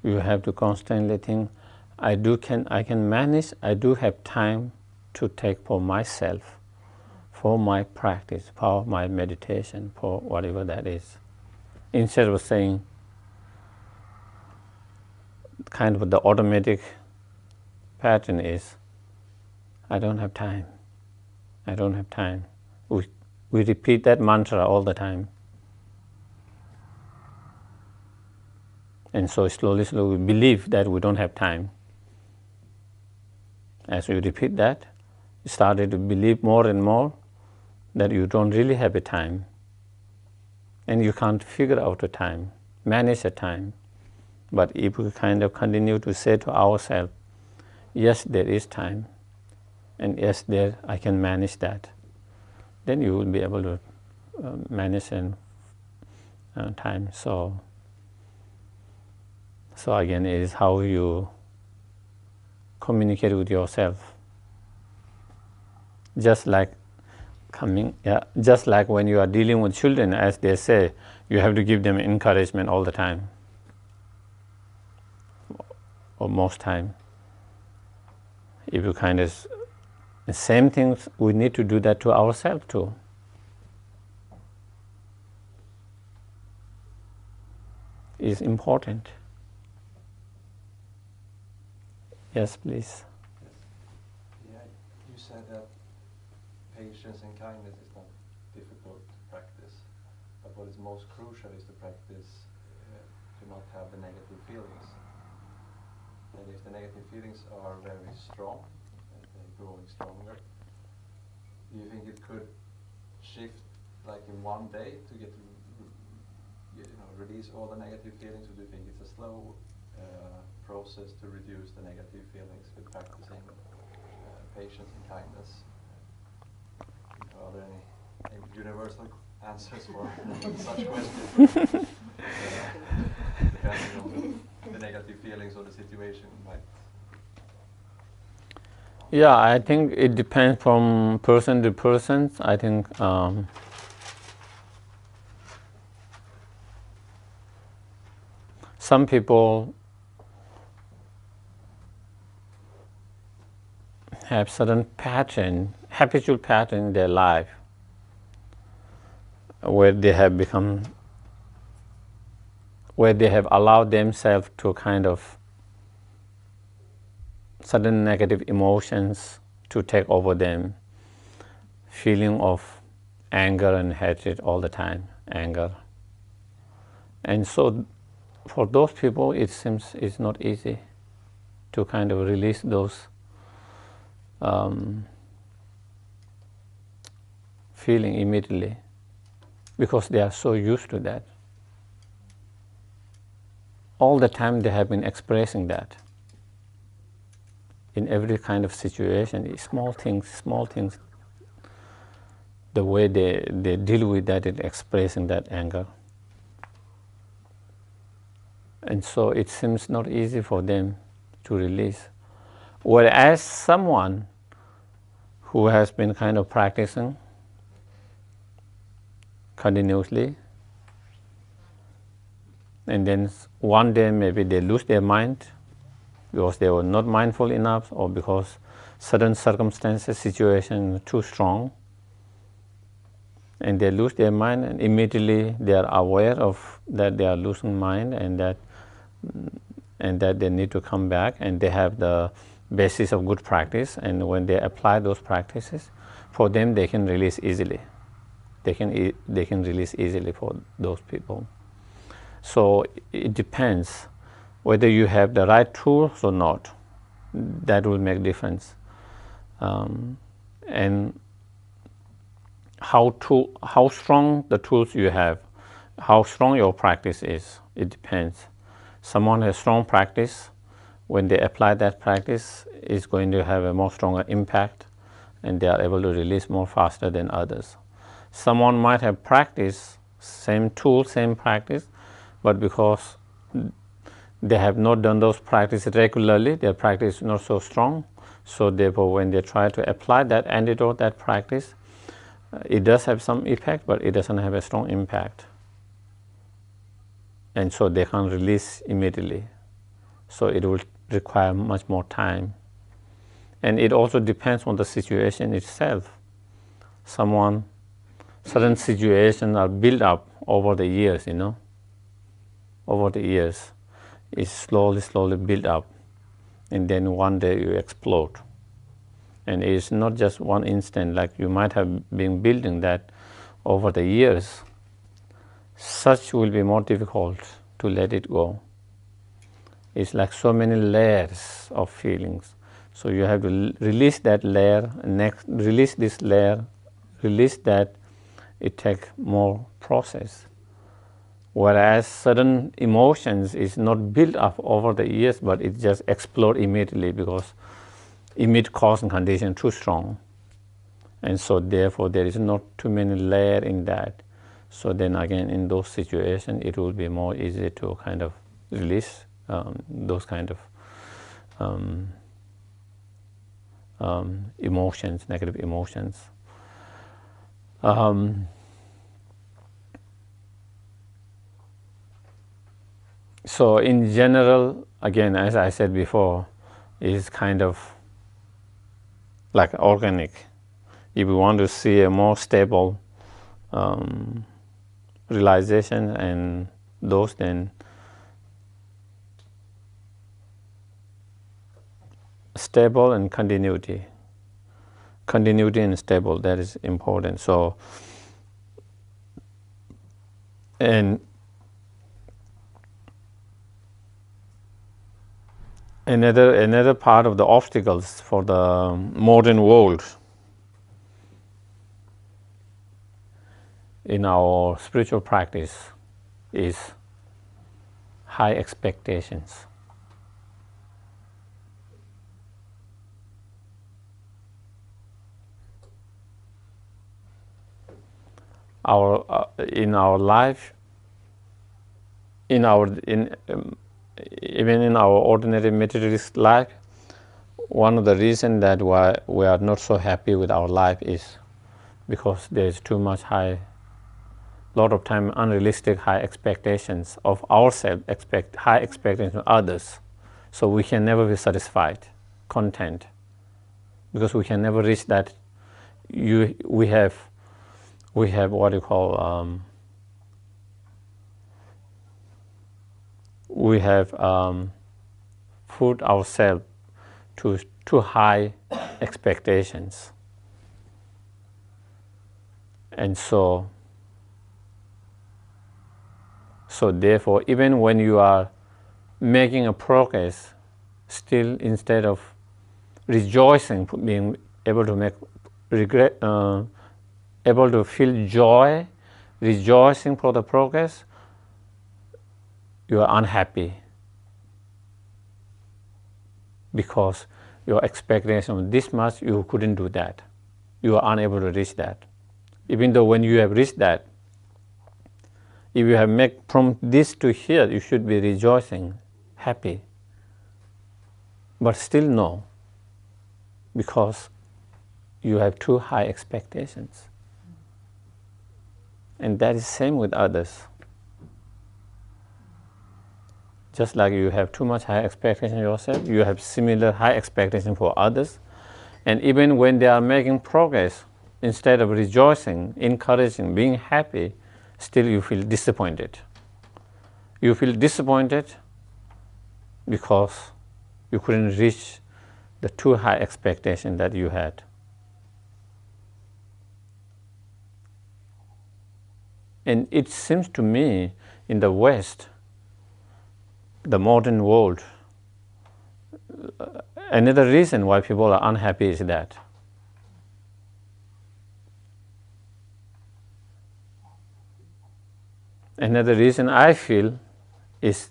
You have to constantly think, I can manage, I do have time to take for myself, for my practice, for my meditation, for whatever that is. Instead of saying, kind of the automatic pattern is, I don't have time, I don't have time. We repeat that mantra all the time. And so slowly we believe that we don't have time. As you repeat that, you started to believe more and more that you don't really have a time. And you can't figure out a time, manage a time. But if we kind of continue to say to ourselves, yes, there is time, and yes, I can manage that, then you will be able to manage time. So again, it is how you communicate with yourself. Just like when you are dealing with children, as they say, you have to give them encouragement all the time, or most time. If you kind of, the same things, we need to do that to ourselves too. It's important. Yes, please. Yeah, you said that patience and kindness is not difficult to practice, but what is most crucial is to practice to not have the negative feelings. And if the negative feelings are very strong and they're growing stronger, do you think it could shift like in one day to get to release all the negative feelings, or do you think it's a slow process to reduce the negative feelings with practicing patience and kindness? Are there any universal answers for such questions? Depending on the negative feelings or the situation, right? Yeah, I think it depends from person to person. I think some people have certain habitual pattern in their life, where they have allowed themselves to kind of sudden negative emotions to take over them. feeling of anger and hatred all the time, anger. And so for those people, it seems it's not easy to kind of release those feeling immediately, because they are so used to that. All the time they have been expressing that in every kind of situation, small things, the way they deal with that is expressing that anger. And so it seems not easy for them to release. Whereas someone who has been kind of practicing continuously, and then one day maybe they lose their mind because they were not mindful enough, or because certain circumstances, situation too strong, and they lose their mind, and immediately they are aware of that they are losing mind, and that they need to come back, and they have the basis of good practice, and when they apply those practices, for them they can release easily. They can release easily for those people. So it depends whether you have the right tools or not. That will make difference. And how strong the tools you have, how strong your practice is, it depends. Someone has strong practice, when they apply that practice, is going to have a more stronger impact, and they are able to release more faster than others. Someone might have practice, same tool, same practice, but because they have not done those practices regularly, their practice is not so strong, so therefore when they try to apply that antidote, that practice, it does have some effect, but it doesn't have a strong impact. And so they can't release immediately. So it will require much more time. And it also depends on the situation itself. Certain situations are built up over the years, over the years. It's slowly built up, and then one day you explode. And it's not just one instant, like you might have been building that over the years. Such will be more difficult to let it go. It's like so many layers of feelings. So you have to release that layer, release this layer, release that. It takes more process. Whereas certain emotions is not built up over the years, but it just explodes immediately because immediate cause and condition too strong. And so therefore there is not too many layers in that. So then again, in those situations, it will be more easy to kind of release those kind of emotions, negative emotions. So in general, again, as I said before, is kind of like organic. If we want to see a more stable realization and those, then stable and continuity and stable, that is important. So, and another part of the obstacles for the modern world in our spiritual practice is high expectations. In our life, even in our ordinary materialist life, one of the reasons that why we are not so happy with our life is because there is too much lot of time unrealistic high expectations of ourselves, high expectations of others. So we can never be satisfied, content, because we can never reach that. We have what you call we have put ourselves to too high expectations. And so therefore, even when you are making a progress, still instead of rejoicing, being able to make regret, able to feel joy, rejoicing for the progress, you are unhappy because your expectation of this much, you couldn't do that. You are unable to reach that. Even though when you have reached that, if you have made from this to here, you should be rejoicing, happy. But still no, because you have too high expectations. And that is same with others. Just like you have too much high expectation yourself, you have similar high expectation for others. And even when they are making progress, instead of rejoicing, encouraging, being happy, still you feel disappointed. You feel disappointed because you couldn't reach the too high expectation that you had. And it seems to me in the West, the modern world, another reason why people are unhappy is that another reason I feel is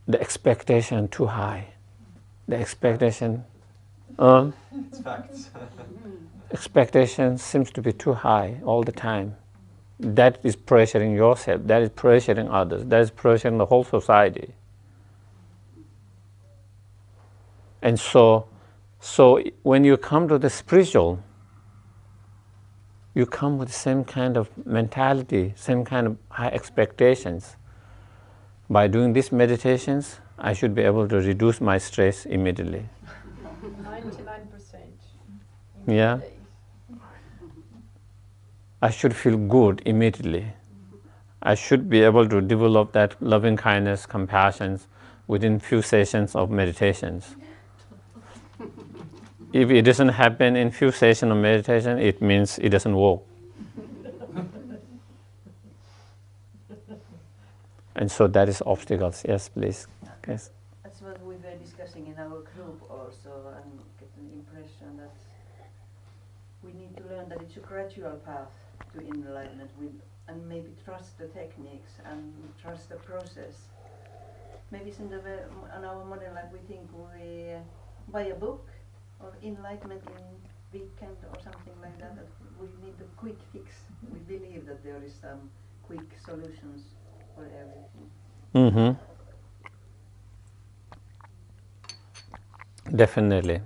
the expectation too high. The expectation, It's facts. expectation seems to be too high all the time. That is pressuring yourself, that is pressuring others, that is pressuring the whole society. And so when you come to the spiritual, you come with the same kind of mentality, same kind of high expectations. By doing these meditations, I should be able to reduce my stress immediately. 99%. Yeah. Days. I should feel good immediately. I should be able to develop that loving kindness, compassion within few sessions of meditations. If it doesn't happen in few sessions of meditation, it means it doesn't work. And so that is obstacles. Yes, please. Yes. That's what we were discussing in our group also, and get an impression that we need to learn that it's a gradual path to enlightenment, and maybe trust the techniques and trust the process. Maybe on our modern life we think we buy a book or enlightenment in weekend or something like that, that we need a quick fix. We believe that there is some quick solutions for everything. Mm-hmm. Definitely.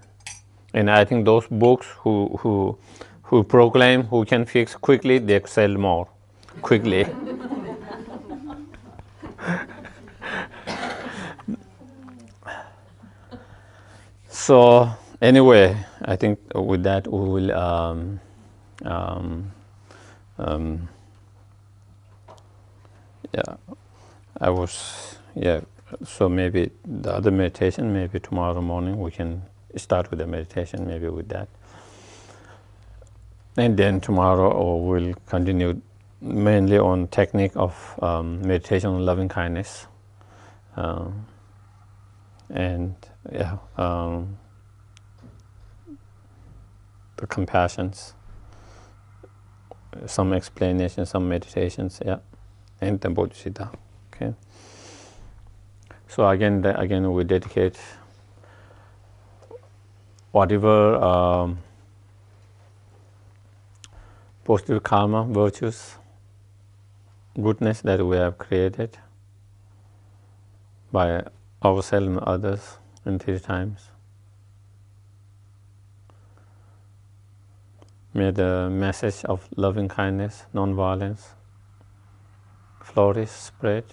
And I think those books who proclaim who can fix quickly, they sell more quickly. So anyway, I think with that we will so maybe the other meditation, maybe tomorrow morning we can start with the meditation, maybe with that. And then tomorrow we'll continue mainly on technique of meditation on loving kindness. The compassions, some explanations, some meditations, and the bodhichitta. Okay. So again we dedicate whatever positive karma, virtues, goodness that we have created by ourselves and others in 3 times. May the message of loving kindness, non-violence flourish, spread.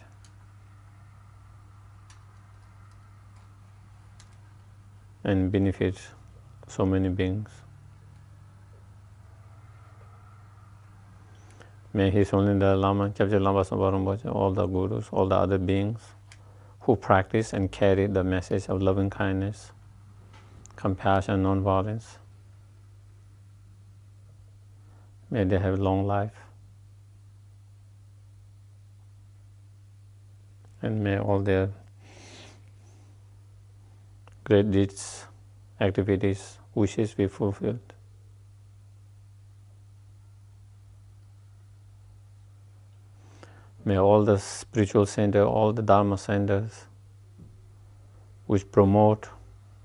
And benefit so many beings. May His Holiness Dalai Lama, all the gurus, all the other beings who practice and carry the message of loving kindness, compassion, non-violence, May they have long life. And may all their great deeds, activities, wishes be fulfilled. May all the spiritual centers, all the Dharma centers which promote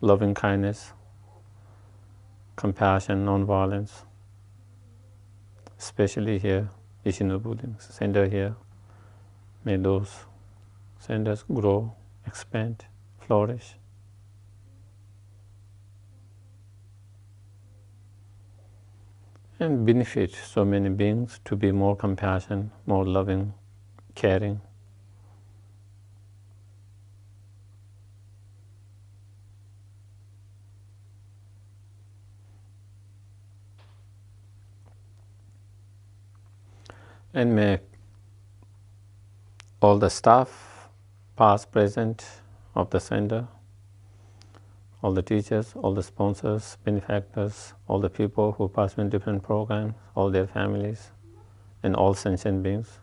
loving kindness, compassion, non-violence, especially here, Yeshe Norbu center here, may those centers grow, expand, flourish. And benefit so many beings to be more compassionate, more loving, caring. And may all the staff, past, present, of the center, all the teachers, all the sponsors, benefactors, all the people who participate in different programs, all their families, and all sentient beings,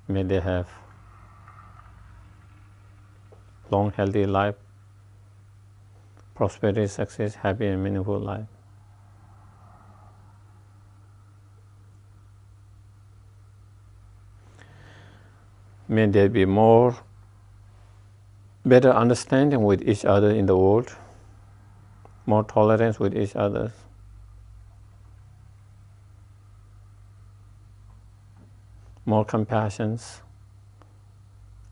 may they have long, healthy life, prosperity, success, happy and meaningful life. May there be more better understanding with each other in the world, more tolerance with each other, more compassion,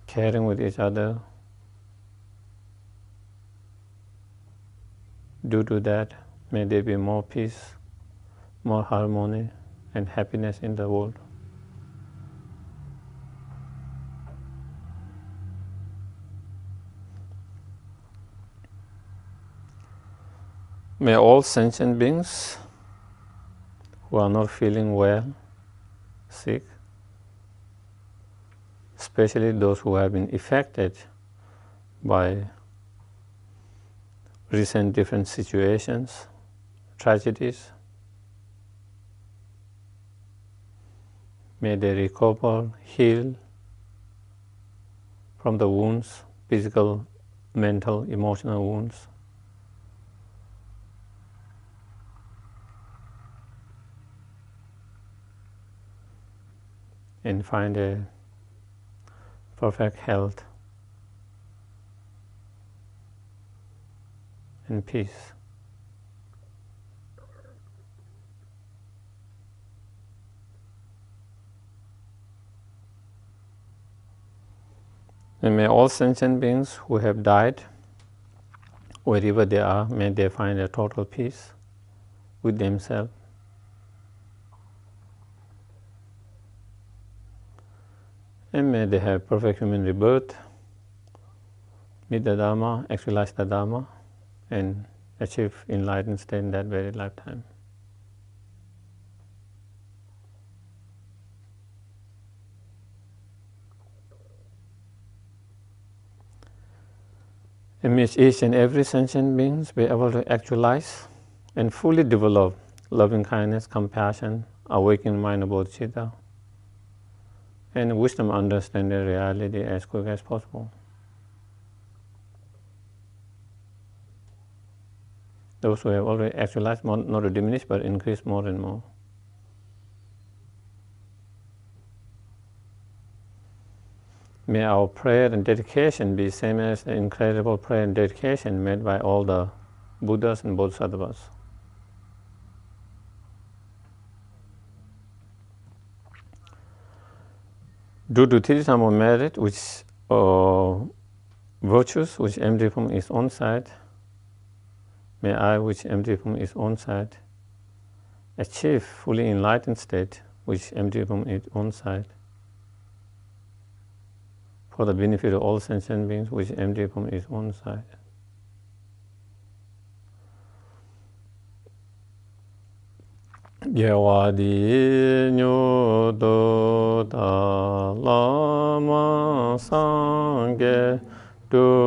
caring with each other. Due to that, may there be more peace, more harmony and happiness in the world. May all sentient beings who are not feeling well, sick, especially those who have been affected by recent different situations, tragedies, may they recover, heal from the wounds, physical, mental, emotional wounds. And find a perfect health and peace. And may all sentient beings who have died, wherever they are, may they find a total peace with themselves. And may they have perfect human rebirth, meet the Dharma, actualize the Dharma, and achieve enlightened state in that very lifetime. And may each and every sentient being be able to actualize and fully develop loving kindness, compassion, awakening mind of bodhichitta, and wisdom understanding reality as quick as possible. Those who have already actualized, not to diminish, but increase more and more. May our prayer and dedication be same as the incredible prayer and dedication made by all the Buddhas and Bodhisattvas. Due to Tiritama merit, which virtues which emanate from his own side, may I, which emanate from his own side, achieve fully enlightened state, which emanate from its own side, for the benefit of all sentient beings, which emanate from its own side. Gyawadi nyodo da lama sangye do